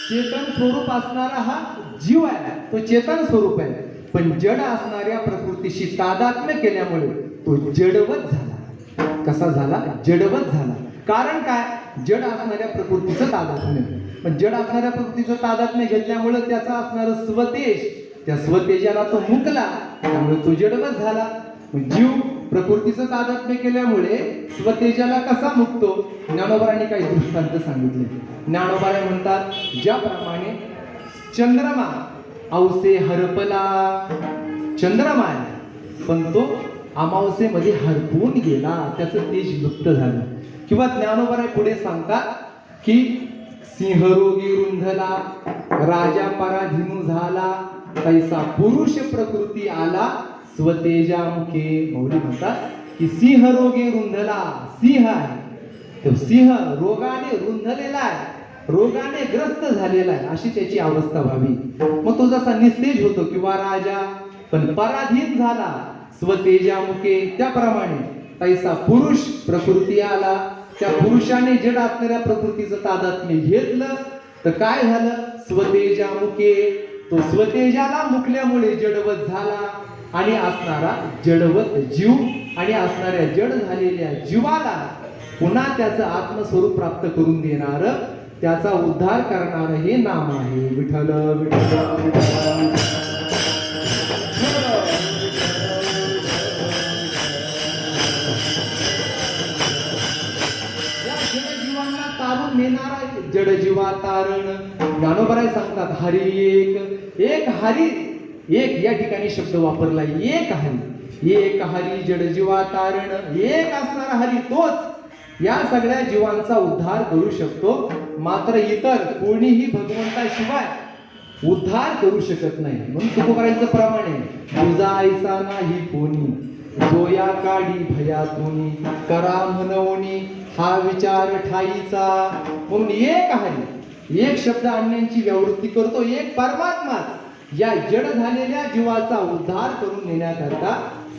चेतन स्वरूप असणारा हा जीव आहे, तो चेतन स्वरूप आहे. पण जड असणाऱ्या प्रकृतीशी तादात्म्य केल्यामुळे तो जडवत झाला. कसा झाला? जडवत झाला. कारण काय? जड असणाऱ्या प्रकृतीचं तादात्म्य. पण जड असणाऱ्या प्रकृतीचं तादात्म्य घेतल्यामुळे त्याचा असणारा स्वतेज, त्या स्वतेजाला तो मुकला, त्यामुळे तो जडवत झाला. जीव प्रकृतीचं तादात्म्य केल्यामुळे स्वतेजाला कसा मुकतो? ज्ञानोबांनी काही दृष्टांत सांगितले. ज्ञानोबा म्हणतात ज्याप्रमाणे चंद्रमा औसे हरपला, चंद्रमा आहे पण तो अमावस्येमध्ये हरपून गेला, त्याचं तेज लुप्त झालं. किंवा ज्ञानोबा पुढे सांगतात की सिंहरोगी रुंधला, राजा पराधीनू झाला, तैसा पुरुष प्रकृती आला स्वतेजामुखे. मौली म्हणतात की सिंहरोगी रुंधला, सिंह आहे तो सिंह रोगाने रुंधलेला आहे, रोगाने ग्रस्त झालेला आहे, अशी त्याची अवस्था व्हावी. मग तो जसा निस्तेज होतो किंवा राजा पण पराधीन झाला स्वतेजामुखे, त्याप्रमाणे तैसा पुरुष प्रकृती आला. त्या पुरुषाने जड असणाऱ्या प्रकृतीचं तादात्म्य घेतलं तर काय झालं? स्वतेजामुखे, तो स्वतेजाला मुकल्यामुळे जडवत झाला आणि असणारा जडवत जीव आणि असणाऱ्या जड झालेल्या जीवाला पुन्हा त्याचं आत्मस्वरूप प्राप्त करून देणार, त्याचा उद्धार करणार हे नाम आहे. विठ्ठल विठ्ठल विठ्ठल. जीवांना तारून नेणारा जड जीवा तारण. ज्ञानोबराय सांगतात हरी एक, एक हरी एक. या ठिकाणी शब्द वापरला एक हरी, एक हरी जड जीवा तारण. एक असणारा हरी तोच या सगळ्या जीवांचा उद्धार करू शकतो. मात्र इतर कोणीही भगवंताशिवाय उद्धार करू शकत नाही. म्हणून तुकोबारांचं प्रमाण आहे, तुझा ऐसा नाही कोणी, जो या काढी भयातुनी, करा म्हणवणी हा विचार ठाईचा. म्हणून एक हरी, एक शब्द आणण्याची व्यावृत्ती करतो, एक परमात्मा या जड झालेल्या जीवाचा उद्धार करून नेण्याकरता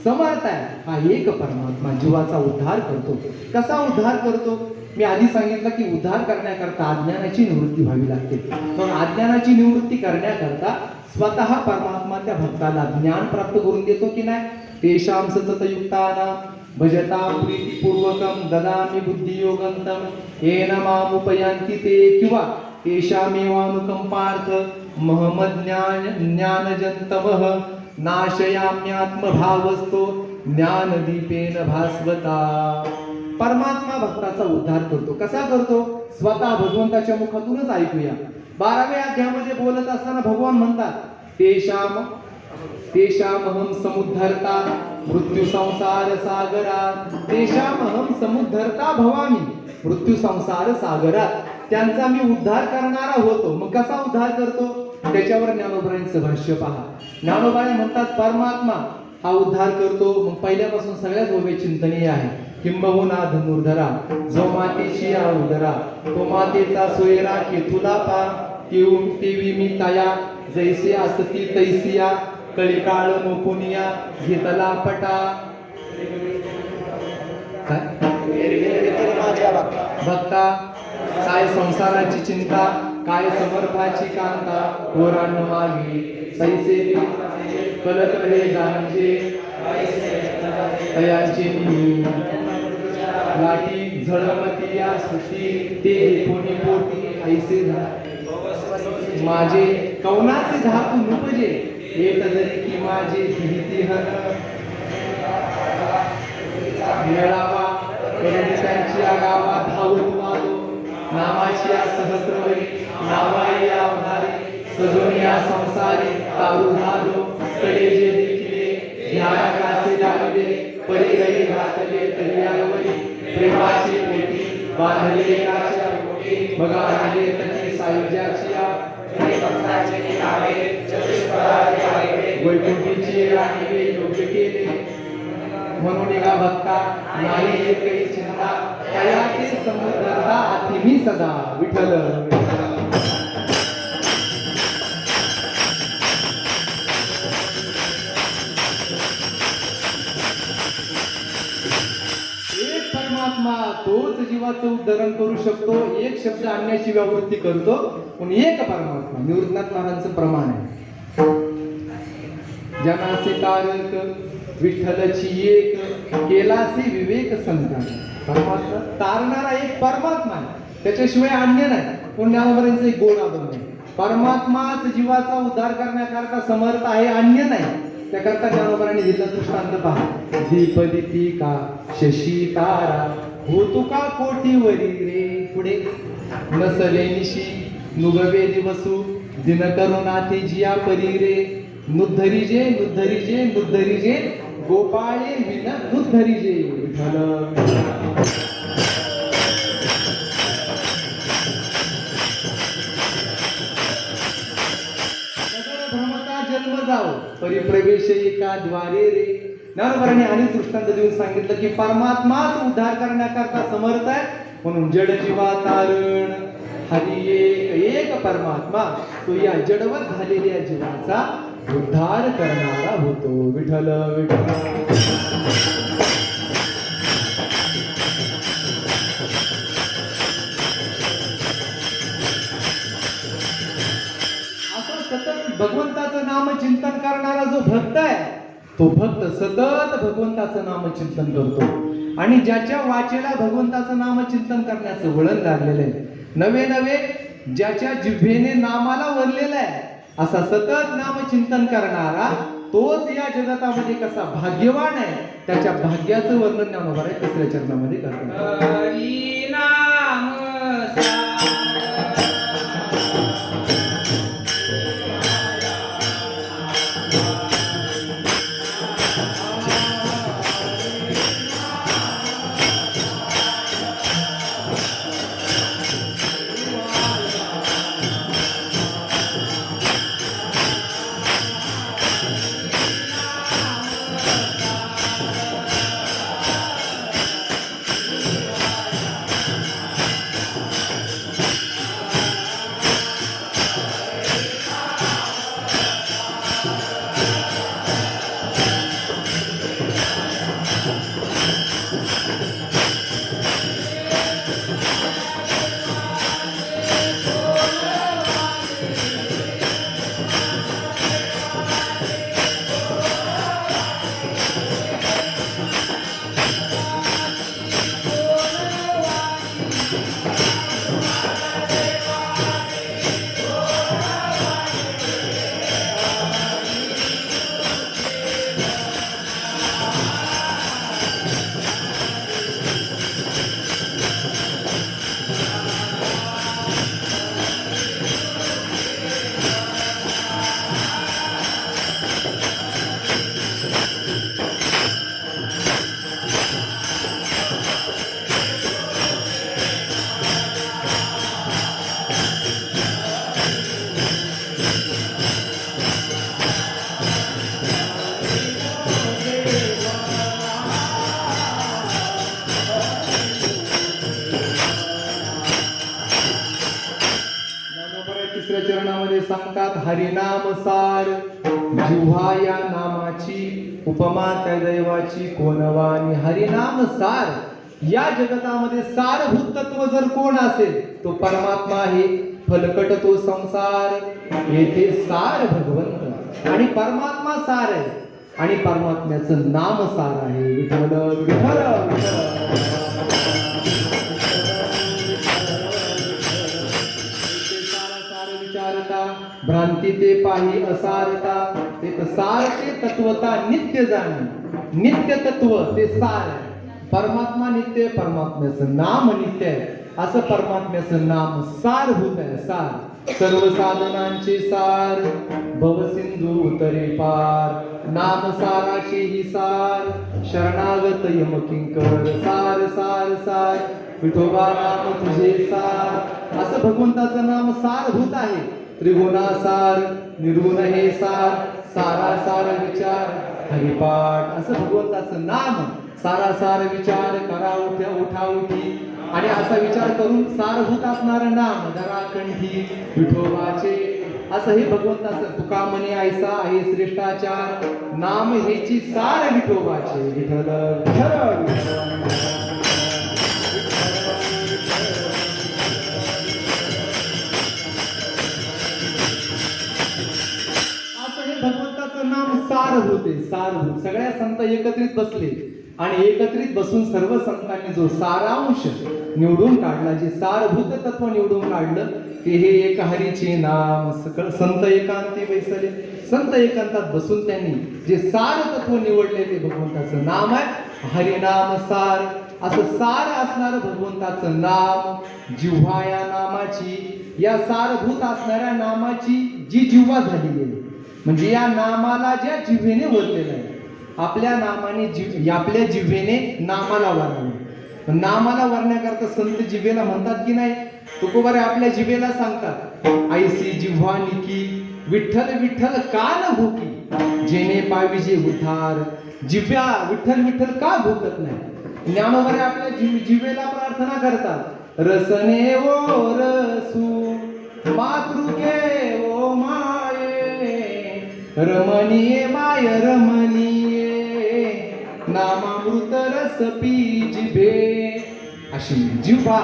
समर्थ आहे. हा एक परमात्मा जीवाचा उद्धार करतो. कसा उद्धार करतो? मी आधी सांगितलं की उद्धार करण्याकरता अज्ञानाची निवृत्ती व्हावी लागते. पण अज्ञानाची निवृत्ती करण्याकरता स्वतः परमात्मा त्या भक्ताला ज्ञान प्राप्त करून देतो की नाही? तेषां सततयुक्तानां भजतां प्रीतिपूर्वकं ददामि बुद्धियोगन्तं येन मामुपयान्ति ते. किंवा तेषामेवानुकंपार्थ महमज्ञानजन्तवः नाशयाम्यात्मभावस्तो ज्ञानदीपेन भास्वता. परमात्मा भक्ताचा उद्धार करतो. कसा करतो? स्वतः भगवंताच्या मुखातूनच ऐकूया. 12व्या अध्यायामध्ये बोलत असताना भगवान म्हणतात, तेषामहं समुद्धरता मृत्यू संसार सागरात. तेषामहं समुद्धरता भवामी मृत्यू संसार सागरात. त्यांचा मी उद्धार करणारा होतो. मग कसा उद्धार करतो? त्याच्यावर ज्ञानोबांचं भाष्य पहा. ज्ञानोबाई म्हणतात परमात्मा हा उद्धार करतो. मग पहिल्यापासून सगळ्याच ओवे चिंतनीय आहे. किंबहुना धनुर्धरा जो मातेची या उदरा तो मातेचा सोयरा केतुला पा तेवी मी तया जैसी असती तैसिया कळिकाळ मोकुनिया घेतला पटा. भक्ता काय संसाराची चिंता काय समर्थाची कांता पोरांनो मागे तैसे कलत रे जाणचे तयाची लाटी झळमती या सुशी ते कोणी पोटी ऐसे माझे कवनाचे धातू नुपजे एक जरी की माझे भीती हन मेळावा त्यांची गावा धावत वालो नामाची या सहस्रवरी नावाई या उधारी सजून या संसारी तारू झालो कडे जे देखिले ध्याना कासे लागले परिगरी घातले तरियावरी प्रेमाची पेटी बांधले काच्या पोटी बघा आले तकी सायुज्याची वैकुंठीची राणी योग्य केले म्हणून एका भक्ता नाही काही चिंता तयाचे समुद्रता अति मी सदा विठ्ठल. एक परमात्मा तोच जीवाचं उद्धरण करू शकतो. एक शब्द आणण्याची व्यावृत्ती करतो. पण एक परमात्मा निवृत्तनाथ महाराजांचं प्रमाण आहे. जनाचे तारक विठ्ठलची एक केलासी विवेक संतान. परमात्मा तारणारा एक परमात्मा आहे, त्याच्याशिवाय अन्य नाही. पुण्यावरचं एक गोड आदम आहे. परमात्माच जीवाचा उद्धार करण्याकरता समर्थ आहे, अन्य नाही. त्याकरता ज्ञानोबांनी दिलेला दृष्टांत पहा. दीप दीपिका शशी तारा हो तुका कोटीवरी रे पुढे नसले निशी नुगवे दिवसू दिन करुणाते जिया परी रे नुद्धरी जे नुद्धरी जे नुद्धरी जे गोपाळे विन नुद्धरी जे विठ्ठल. जन्म जाओ परिप्रवेश एका द्वारे रे. ज्ञानोबांनी अनेक दृष्टांत देऊन सांगितलं की परमात्माच उद्धार करण्याकरता समर्थ आहे. म्हणून जड जीवा तारण हरी एक परमात्मा तो या जडवत झालेल्या जीवाचा उद्धार करणारा होतो. विठ्ठल विठ्ठल. सतत भगवंताचं नाम चिंतन करणारा जो भक्त आहे तो भक्त सतत भगवंताचं नाम चिंतन करतो. आणि ज्याच्या वाचेला भगवंताचं नाम चिंतन करण्याचं वळण लागलेलं आहे, नवे नवे ज्याच्या जिभेने नामाला वरलेला आहे, असा सतत नाम चिंतन करणारा तोच या जगतामध्ये कसा भाग्यवान आहे. त्याच्या भाग्याचं वर्णन ज्ञानोबा तिसऱ्या चरणामध्ये करतात. हरी नाम दुसऱ्या चरणामध्ये सांगतात हरिनाम सार, जिव्हा या नामाची उपमा त्या दैवाची कोणवानी. हरिनाम सार, या जगतामध्ये सारभूत तत्व जर कोण असेल तो परमात्मा आहे. फलकट तो संसार, येथे सार भगवंत आणि परमात्मा सार आहे आणि परमात्म्याचं नाम सार आहे. विठ्ठल विठ्ठल विचारता भ्रांती ते पाही असारता. ते सार ते तत्वता नित्य जाणे, नित्य तत्व ते सार आहे. परमात्मा नित्य आहे, परमात्म्याचं नाम नित्य आहे. असं परमात्म्याचं नाम सारभूत आहे. सार सर्व साधनांचे सार, भवसिंधू उतरे पार. नाम साराचे ही सार, शरणागत यम किंकर. सार सार सार विठोबा नाम तुझे सार. असं भगवंताचं नाम सारभूत आहे. त्रिगुणासार, निर्गुण हे सार. सारासार विचार हरिपाठ. असं भगवंताचं नाम सारासार विचार करा उठा उठी. आणि असा विचार करून सारभूत असणारं नाम दराकंठी विठोबाचे. असं हे भगवंताचं तुका म्हणे ऐसा आहे श्रेष्ठाचार. नाम हेची सार विठोबाचे. विठ्ठल भगवंताचं नाम सारभूत आहे. सारभूत सगळ्या संत एकत्रित बसले आणि एकत्रित बसून सर्व संतांनी जो सारांश निवडून काढला, जे सारभूत तत्व निवडून काढलं ते हे एक हरीचे नाम. सकळ संत एकांती बैसले. संत एकांतात बसून त्यांनी जे सार तत्व निवडले ते भगवंताचं नाम आहे हरिनाम सार. असं सार असणारं भगवंताचं नाम, जिव्हा या नामाची, या सारभूत असणाऱ्या नामाची जी जिव्हा झालेली आहे, म्हणजे या नामाला ज्या जिव्हेने वरलेलं आहे. आपल्या नामाने आपल्या जिव्हेने नामाला वरावं. नामाला वरण्याकरता संत जिव्हेला म्हणतात की नाही, तुकोबारे आपल्या जिव्हेला सांगतात ऐसी जिव्हा निकी विठ्ठल विठ्ठल कान भुकी. जेने पाविजे उद्धार. जिव्हा विठ्ठल विठ्ठल का भुकत नाही. ज्ञानोबारे आपल्या जिव्हेला प्रार्थना करतात रसने ओ रसू मातृके ओ माये. रमणीये माय रमणीये नामामृत रस पी जिभे. अशी जिव्हा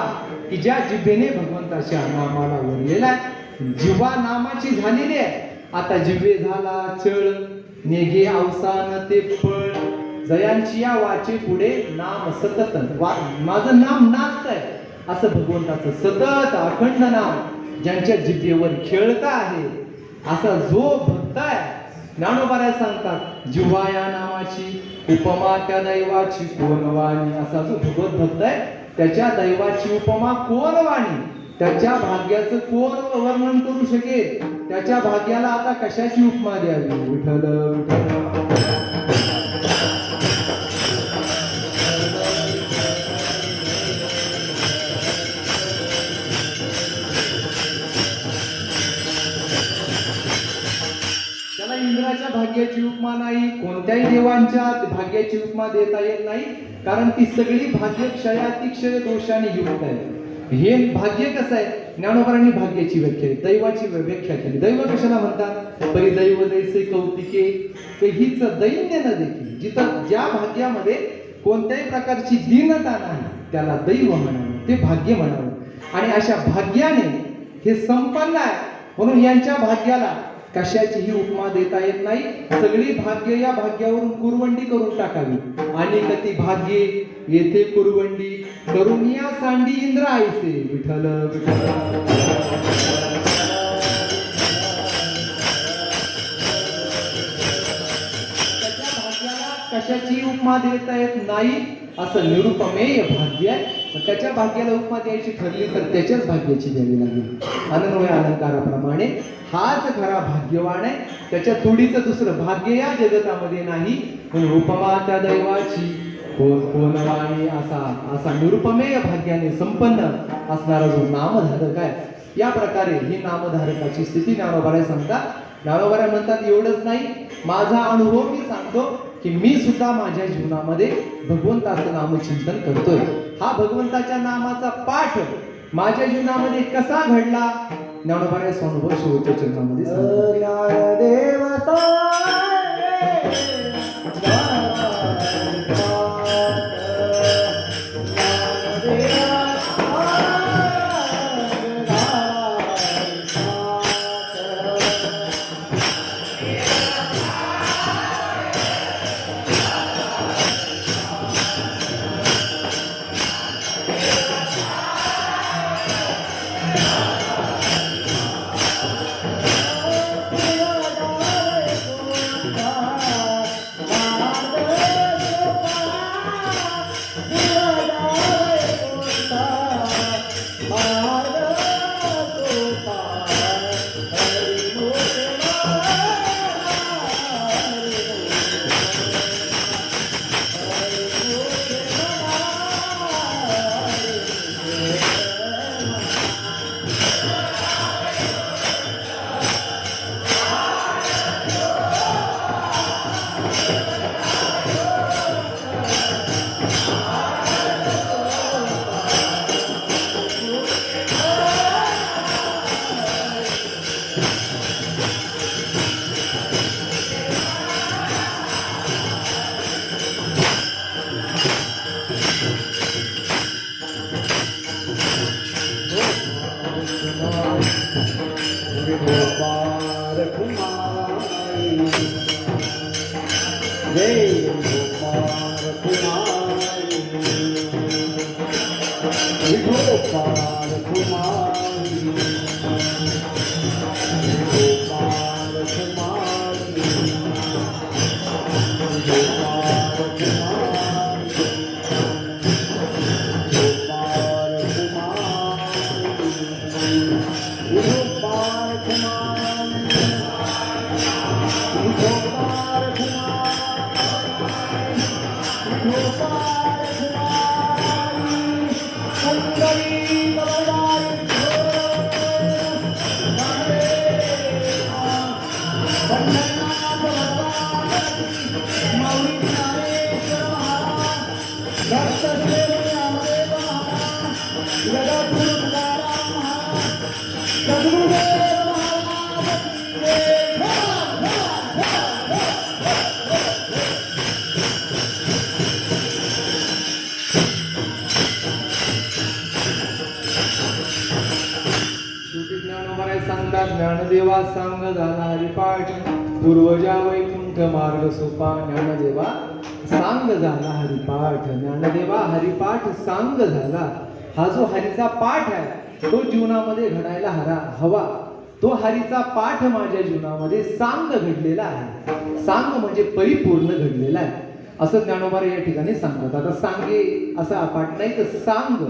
की ज्या जिभेने भगवंताच्या नामाला वरलेला आहे. जिव्हा नामाची झालेली आहे. आता जिव्हे झाला चळ, नेघे अवसान ते फळ. जयांची या वाचे पुढे नाम सतत. माझं नाम नाचत आहे असं भगवंताचं सतत अखंड नाम ज्यांच्या जिभेवर खेळता आहे असा जो भक्त आहे. ज्ञानोबाराय सांगतात जिव्हा या नामाची उपमा त्या दैवाची कोणवाणी. असा जो भगवत भक्त आहे त्याच्या दैवाची उपमा कोणवाणी. त्याच्या भाग्याचं कोण वर्णन करू शकेल. त्याच्या भाग्याला आता कशाची उपमा द्यावी. विठ्ठल विठ्ठल इंद्राच्या भाग्याची उपमा नाही, कोणत्याही देवांच्या भाग्याची उपमा देता येत नाही, कारण ती सगळी भाग्य क्षयातिक्षय दोषाने युक्त आहे. हे भाग्य कसं आहे. ज्ञानोबारांनी भाग्याची व्याख्या दैवाची व्याख्या केली. दैव कशाला म्हणतात. परिदैव जैसे कौतिके ते हीच दैन्य न देखील. जिथं ज्या भाग्यामध्ये कोणत्याही प्रकारची दीनता नाही त्याला दैव म्हणावं, ते भाग्य म्हणावं. आणि अशा भाग्याने हे संपन्न आहे म्हणून यांच्या भाग्याला कशाचीही उपमा देता येत नाही. सगळी भाग्य या भाग्यावरून कुरवंडी करून टाकावी. आणि कती भाग्ये येथे कुरवंडी करून या सांडी इंद्र आईसे. विठ्ठल त्याच्या भाग्याला कशाची उपमा देता येत नाही असं निरुपमेय भाग्य आहे. त्याच्या भाग्याला उपमा द्यायची ठरली तर त्याच्याच भाग्याची द्यावी लागेल. अनन्वय अलंकाराप्रमाणे हाच खरा भाग्यवान आहे. त्याच्या तोडीचं दुसरं भाग्य या जगतामध्ये नाही. पण उपमा त्या दैवाची कोणवाणी असा निरुपमेय भाग्याने संपन्न असणारा जो नामधारक आहे. या प्रकारे ही नामधारकाची स्थिती ज्ञानोबाराय सांगतात. ज्ञानोबाराय म्हणतात एवढंच नाही, माझा अनुभव मी सांगतो की मी सुद्धा माझ्या जीवनामध्ये भगवंताचं नामचिंतन करतोय. हा भगवंताच्या नामाचा पाठ माझ्या जीवनामध्ये कसा घडला ज्ञानोबारायांचा अनुभव शेवटच्या चरणामध्ये सांगतो. ज्ञानदेव गोपाल कुमारी जय गोपाल कुमारी गोपाल कुमारी गोपाल कुमारी गोपाल कुमारी सांगतात ज्ञानदेवा सांग झाला हरिपाठ पूर्वजा वैकुंठ मार्ग सोपा. ज्ञानदेवा सांग झाला हरिपाठ. ज्ञानदेवा हरिपाठ सांग झाला. हा जो हरीचा पाठ आहे तो जीवनामध्ये घडायला हवा. तो हरीचा पाठ माझ्या जीवनामध्ये सांग घडलेला आहे. सांग म्हणजे परिपूर्ण घडलेला आहे असं ज्ञानोबा या ठिकाणी सांगतात. आता सांगे असा पाठ नाही तर सांग.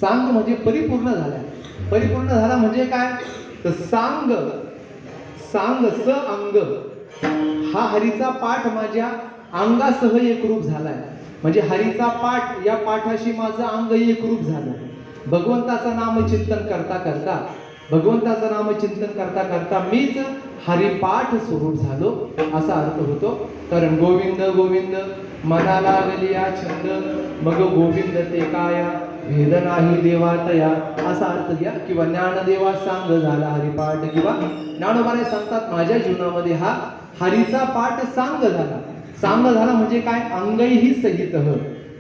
सांग म्हणजे परिपूर्ण झाला. परिपूर्ण झाला म्हणजे काय तर सांग सांग स अंग. हा हरीचा पाठ माझ्या अंगासह एकरूप झालाय. म्हणजे हरीचा पाठ या पाठाशी माझं अंग एकरूप झालं. भगवंताचं नामचिंतन करता करता भगवंताचं नामचिंतन करता करता मीच हरिपाठ स्वरूप झालो असा अर्थ होतो. कारण गोविंद गोविंद मना लागलिया छंद मग गोविंद ते काया भेद नाही देवातया असा अर्थ घ्या. किंवा ज्ञानदेवा सांग झाला हरिपाठ. किंवा ज्ञानोबाने सांगतात माझ्या जीवनामध्ये हा हरीचा पाठ सांग झाला. सांग झाला म्हणजे काय अंगही सहित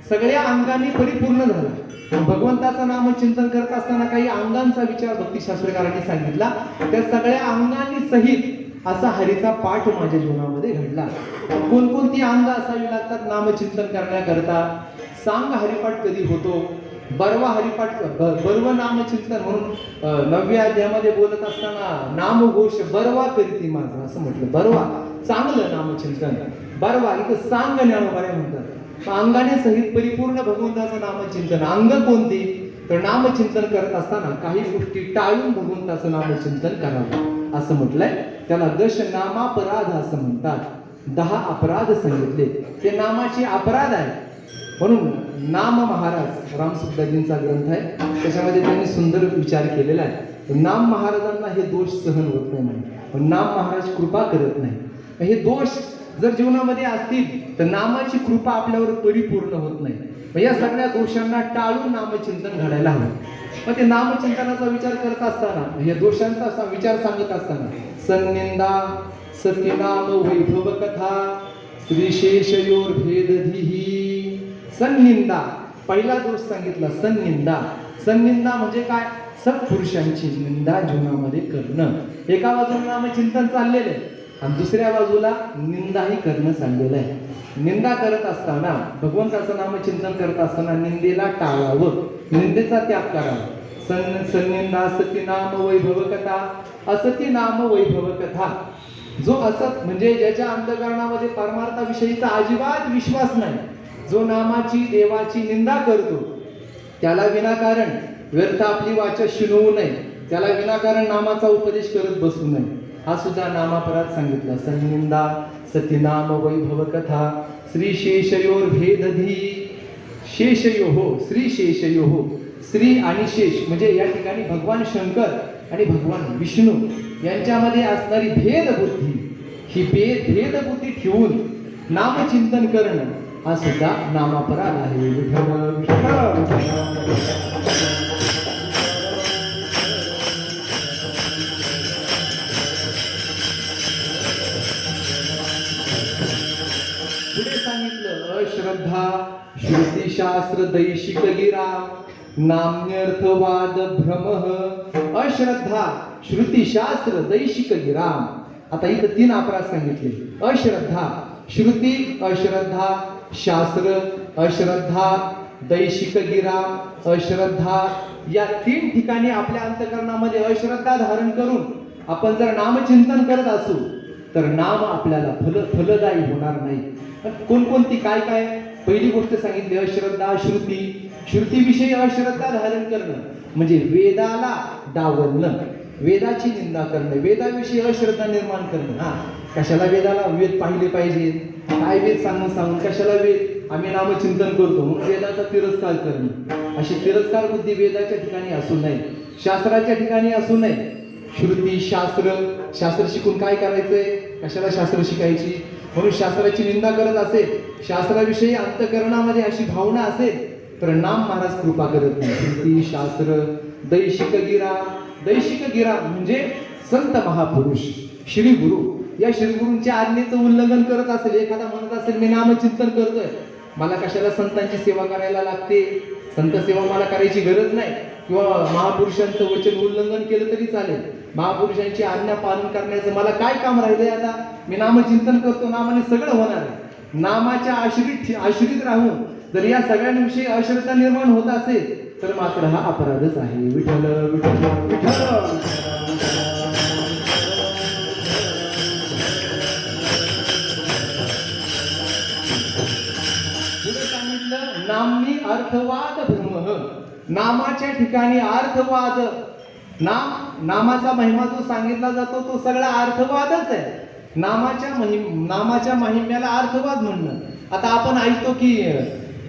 सगळ्या अंगाने परिपूर्ण झाला. भगवंताचं नामचिंतन करत असताना काही अंगांचा विचार भक्तिशास्त्रकारांनी सांगितला. त्या सगळ्या अंगांनी सहित असा हरीचा पाठ माझ्या जीवनामध्ये घडला. कोणकोणती अंग असावी लागतात नामचिंतन करण्याकरता. सांग हरिपाठ कधी होतो. बरवा हरिपाठ बर्व नामचिंतन म्हणून 9व्या अध्यायामध्ये बोलत असताना नामघोष बरवा करीती माझं असं म्हटलं. बरवा चांगलं नामचिंतन. बरवा इथं सांग ज्ञानोबाने म्हणतात. अंगाने सहित परिपूर्ण भगवंताचं नामचिंतन. अंग कोणती तर नामचिंतन करत असताना काही गोष्टी टाळून भगवंताचं नामचिंतन करावं असं म्हटलंय. त्याला दश नामापराध असं म्हणतात. 10 अपराध सांगितले ते नामाचे अपराध आहे. म्हणून नाम महाराज रामसुखदाजींचा ग्रंथ आहे त्याच्यामध्ये त्यांनी सुंदर विचार केलेला आहे. नाम महाराजांना हे दोष सहन होत नाही म्हणे. पण नाम महाराज कृपा करत नाही. हे दोष जर जीवनामध्ये असतील तर नामाची कृपा आपल्यावर परिपूर्ण होत नाही. मग या सगळ्या दोषांना टाळून नामचिंतन घडायला हवं. मग ते नामचिंतनाचा विचार करत असताना या दोषांचा असा विचार सांगत असताना सन्निंदा सत्यनाम वैभव कथा श्रीशेषयोर भेदधीही. सन्निंदा पहिला दोष सांगितला सन्निंदा. सन्निंदा म्हणजे काय? सत्पुरुषांची निंदा जीवनामध्ये करणं. एका बाजूला नामचिंतन चाललेलं आहे आणि दुसऱ्या बाजूला निंदाही करणं चाललेलं आहे. निंदा करत असताना भगवंताचं नामचिंतन करत असताना निंदेला टाळावं, निंदेचा त्याग करावा. सन्निंदा सती नाम वैभव कथा असती नाम वैभव कथा. जो असत म्हणजे ज्याच्या अंतःकरणामध्ये परमार्थाविषयीचा अजिबात विश्वास नाही, जो नामाची देवाची निंदा करतो, त्याला विनाकारण व्यर्थ आपली वाचा शिनवू नये, त्याला विनाकारण नामाचा उपदेश करत बसू नये. हा सुद्धा नामापराध सांगितला. सन्निंदा सतीनाम वैभव कथा श्री शेषयोर भेदधी. शेषयोः श्री शेषयोः. श्री आणि शेष म्हणजे या ठिकाणी भगवान शंकर आणि भगवान विष्णू यांच्यामध्ये असणारी भेदबुद्धी, ही भेदबुद्धी ठेवून नामचिंतन करणं हा सुद्धा नामापराध आहे. विठ्ठल विठ्ठल. पुढे सांगितलं अश्रद्धा श्रुतिशास्त्र दैशिक गिरा नाम्यर्थवाद भ्रमः. अश्रद्धा श्रुतिशास्त्र दैशिक गिराम. आता इथं 3 अपराध सांगितले. अश्रद्धा श्रुती, अश्रद्धा शास्त्र, अश्रद्धा दैशिक गिराम, अश्रद्धा. या 3 ठिकाणी आपल्या अंतःकरणामध्ये अश्रद्धा धारण करून आपण जर नामचिंतन करत असू तर नाम आपल्याला फलदायी होणार नाही. कोणकोणती काय काय? पहिली गोष्ट सांगितली अश्रद्धा श्रुती. श्रुतीविषयी अश्रद्धा धारण करणं म्हणजे वेदाला डावलणं, वेदाची निंदा करणं, वेदाविषयी अश्रद्धा निर्माण करणं. हा कशाला वेदाला? वेद पाहिले पाहिजे, काय वेद सांगून कशाला वेद? आम्ही नामचिंतन करतो मग वेदाचा तिरस्कार करणं, अशी तिरस्कार बुद्धी वेदाच्या ठिकाणी असू नये, शास्त्राच्या ठिकाणी असू नये. श्रुती शास्त्र, शास्त्र शिकून काय करायचंय? कशाला शास्त्र शिकायची? म्हणून शास्त्राची निंदा करत असेल, शास्त्राविषयी अंतःकरणामध्ये अशी भावना असेल तर नाम महाराज कृपा करत नाही. श्रुती शास्त्र दैशिक गिरा. दैशिक गिरा म्हणजे संत महापुरुष श्री गुरु. या श्री गुरूंच्या आज्ञेचं उल्लंघन करत असेल, एखादा म्हणत असेल मी नामचिंतन करतोय, मला कशाला संतांची सेवा करायला लागते, संत सेवा मला करायची गरज नाही, किंवा महापुरुषांचं वचन उल्लंघन केलं तरी चालेल, महापुरुषांची आज्ञा पालन करण्याचं मला काय काम राहिलंय? आता मी नामचिंतन करतो, नामाने सगळं होणार आहे. नामाच्या आश्रित राहून जर या सगळ्यांविषयी अश्रद्धा निर्माण होत असेल तर मात्र हा अपराधच आहे. विठ्ठल विठ्ठल विठ्ठल. पुढे सांगितलं नामनी अर्थवाद भ्रमः. नामाच्या ठिकाणी अर्थवाद. नामाचा महिमा जो सांगितला जातो तो सगळा अर्थवादच आहे. नामाच्या महिम्याला अर्थवाद म्हणणं. आता आपण ऐकतो की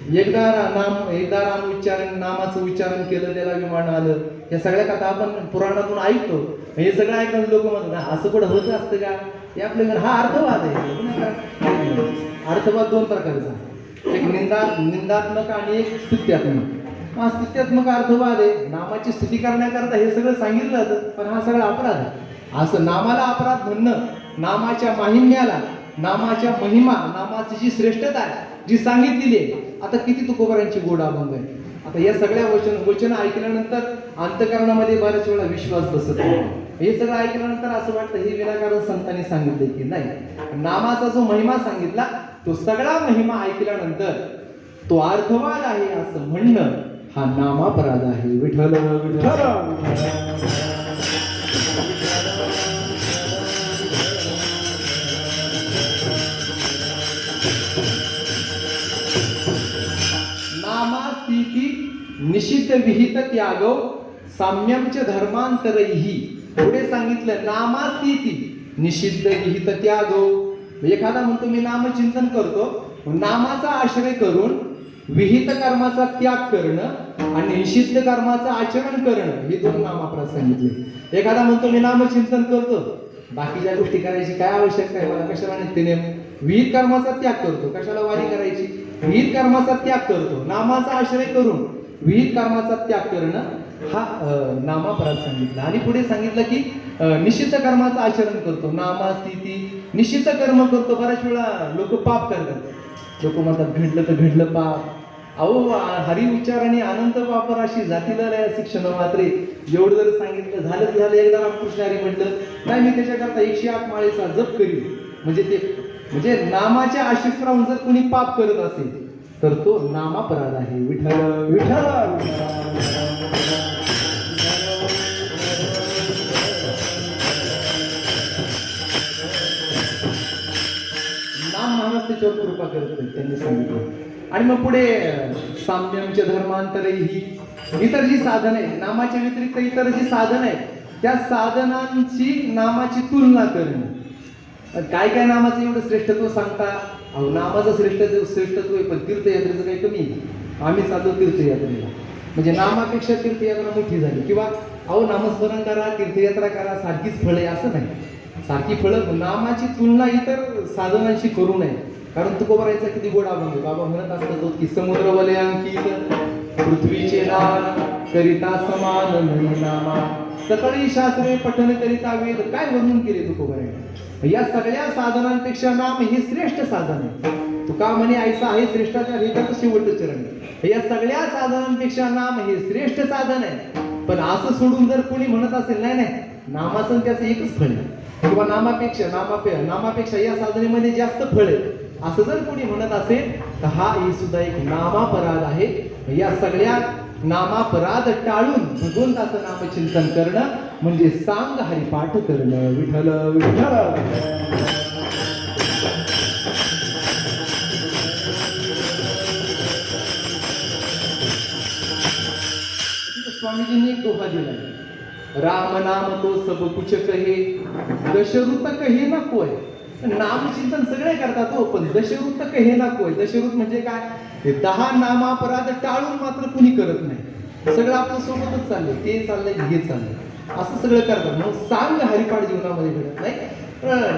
एकदा राम उच्चारण, नामाचं उच्चारण केलं त्याला विमान आलं, या सगळ्या कथा आपण पुराणातून ऐकतो. हे सगळं ऐकून लोक म्हणतात असं कुठं होत असतं का? हे आपल्या हा अर्थवाद आहे. अर्थवाद 2 प्रकारचा, एक निंदात्मक आणि एक स्तुत्यात्मक. हा स्तुत्यात्मक अर्थवाद आहे. नामाची स्तुती करण्याकरता हे सगळं सांगितलं जातं, पण हा सगळा अपराध आहे. असं नामाला अपराध म्हणणं, नामाच्या महिम्याला, नामाच्या महिमा, नामाची जी श्रेष्ठता आहे जी सांगितलेली आहे. आता किती तुकोबारांची गोड अभंग आहे. आता या सगळ्या वचन ऐकल्यानंतर अंतःकरणामध्ये बऱ्याच वेळा विश्वास बसत नाही. हे सगळं ऐकल्यानंतर असं वाटतं हे विनाकारण संतांनी सांगितले की नाही. नामाचा जो महिमा सांगितला तो सगळा महिमा ऐकल्यानंतर तो अर्थवाद आहे असं म्हणणं हा नामापराध आहे. विठ्ठल विठ्ठल. निषिद्ध विहित त्यागो साम्यमच धर्मांतरही. पुढे सांगितलं नामास्थिती निषिद्ध विहित त्यागो. एखादा म्हणतो मी नामचिंतन करतो, नामाचा आश्रय करून विहित कर्माचा त्याग करणं आणि निषिद्ध कर्माचं आचरण करणं हे 2 नामापराध सांगितले. एखादा म्हणतो मी नामचिंतन करतो, बाकीच्या गोष्टी करायची काय आवश्यकता आहे मला, कशाला नित्य नेम. विहित कर्माचा त्याग करतो, कशाला वारी करायची, विहित कर्माचा त्याग करतो, नामाचा आश्रय करून विहित कर्माचा त्याग करणं हा नामापराध सांगितला. आणि पुढे सांगितलं की निश्चित कर्माचं आचरण करतो, नामास्थिती निश्चित कर्म करतो. बऱ्याच वेळा लोक पाप करतात, लोक म्हणतात घडलं तर घडलं पाप. अहो हरी उच्चार आणि अनंत पापराशी जातीला शिक्षण मात्रे एवढं जर सांगितलं झालं तर झालं. एकदा रामकृष्ण हरी म्हटलं नाही मी त्याच्याकरता 108 माळेचा जप करीन. म्हणजे नामाच्या आश्रित राहून जर कोणी पाप करत असेल तर तो नामापराध आहे. विठ्ठल विठ्ठल. नाम महाराज त्याच्यावर कृपा करत नाही त्यांनी सांगितलं. आणि मग पुढे साम्यमच्या धर्मांतरे ही इतर जी साधन आहे, नामाच्या व्यतिरिक्त इतर जी साधन आहे त्या साधनांची नामाची तुलना करणे. काय काय नामाचं एवढं श्रेष्ठत्व सांगता. अहो नामाचं श्रेष्ठत्व आहे पण तीर्थयात्रेचं काही कमी आहे. आम्ही चाललो तीर्थयात्रेला म्हणजे नामापेक्षा तीर्थयात्रा मोठी झाली. किंवा अहो नामस्मरण करा तीर्थयात्रा करा सारखीच फळ आहे असं नाही. सारखी फळं नामाची तुलना इतर साधनांशी करू नये. कारण तुकोबारायचा किती गोड अभंग आहे. बाबा म्हणत असतात तो की समुद्र वलयांकित पृथ्वीचे दान करिता समान नाही नामा, सकळी शास्त्रे पठन करिता वेद. काय वर्णन केले तुकोबारायने. या सगळ्या साधनांपेक्षा नाम हे श्रेष्ठ साधन आहे. तुका म्हणे ऐसा आहे श्रेष्ठाचार हे त्याचं शेवटचं चरण आहे. या सगळ्या साधनांपेक्षा नाम हे श्रेष्ठ साधन आहे. पण असं सोडून जर कोणी म्हणत असेल नाही नाही नामाचं त्याचं एकच फळ आहे किंवा नामापेक्षा या साधनेमध्ये जास्त फळ आहे असं जर कोणी म्हणत असेल तर हा ही सुद्धा एक नामापराध आहे. या सगळ्या नामापराध टाळून भगवंताचं नामचिंतन करणं म्हणजे सांग हरिपाठ करणं. विठ्ठल विठ्ठल. स्वामीजींनी एक दोहा दिलाय. राम नाम तो सब कुछ कहे दशरुत कहे ना कोय. नाम चिंतन सगळे करतात हो पण दशरुत कहे ना कोय. दशरुत म्हणजे काय, हे 10 नामापराध टाळून मात्र कुणी करत नाही. सगळं आपलं सोबतच चाललंय, ते चाललंय हे चाललंय असं सगळं करतात. मग सांग हरिपाठ जीवनामध्ये घडत नाही.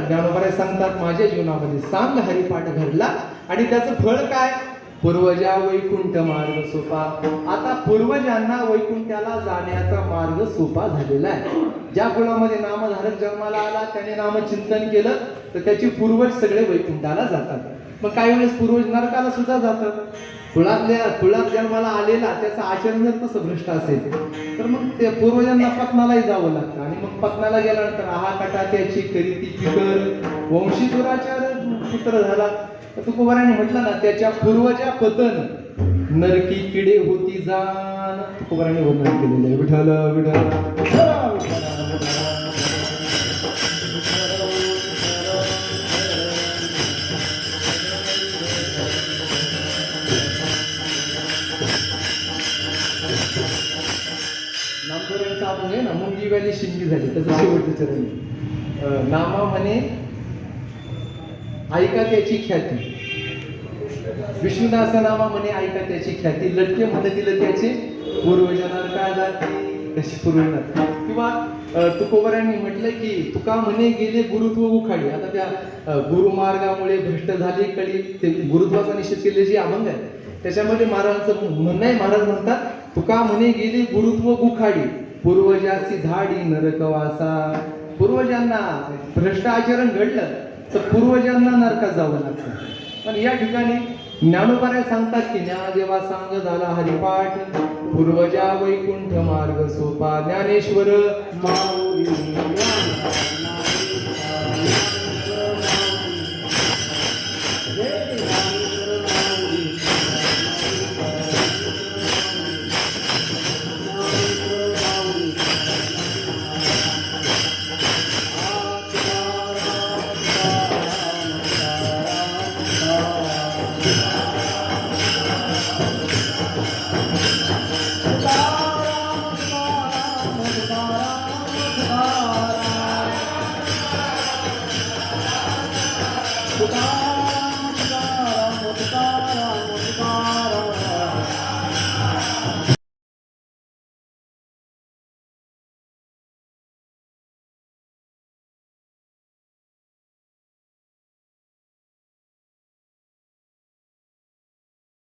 ज्ञानोबा सांगतात माझ्या जीवनामध्ये सांग हरिपाठ घडला आणि त्याचं फळ काय, पूर्वजा वैकुंठ मार्ग सोपा. आता पूर्वजांना वैकुंठाला जाण्याचा मार्ग सोपा झालेला आहे. ज्या कुळामध्ये नामधारक जन्माला आला त्याने नामचिंतन केलं तर त्याचे पूर्वज सगळे वैकुंठाला जातात. मग काही वेळेस पूर्वज नरकाला सुद्धा जातात. कुळात जन्माला आलेला त्याचं आचरण जर तसं भ्रष्ट असेल तर मग त्या पूर्वजांना पत्नालाही जावं लागतं. आणि मग पत्नाला गेल्यानंतर आहा काटा त्याची करीती पिकर वंशी दुराचार पुत्र झाला. तुकोबाराने म्हटलं ना त्याच्या पूर्वजा पतन नरकी किडे होती जाण. तुकोबाराने वर्णन केलेलं आहे. विठ्ठल विठ्ठल. नामदेवांचा अभंग आहे ना, मुंगी व्याली शिंगी झाली त्याचं शेवटचं चरण आहे. नामा म्हणे ऐका त्याची ख्याती, विष्णुदास नामा म्हणे ऐका त्याची ख्याती, लटके म्हणतील त्याचे पूर्वजनार काय जाती तशी पूर्वजनार. किंवा तुकोबारांनी म्हटलं की तुका म्हणे गेले गुरुत्व उखाडी. आता त्या गुरुमार्गामुळे भ्रष्ट झाली कळी, ते गुरुत्वाचा निषेध केले जे अभंग आहे त्याच्यामध्ये महाराजांचं म्हणणं आहे. महाराज म्हणतात तुका म्हणे गेले गुरुत्व गुखाडी पूर्वजासी धाडी नरकवासा. पूर्वजांना भ्रष्ट आचरण घडलं तर पूर्वजांना नरकात जावं लागतं. पण या ठिकाणी ज्ञानोबाराय सांगतात की ज्ञानदेवा सांग झाला हरिपाठ पूर्वजा वैकुंठ मार्ग सोपा. ज्ञानेश्वर माऊली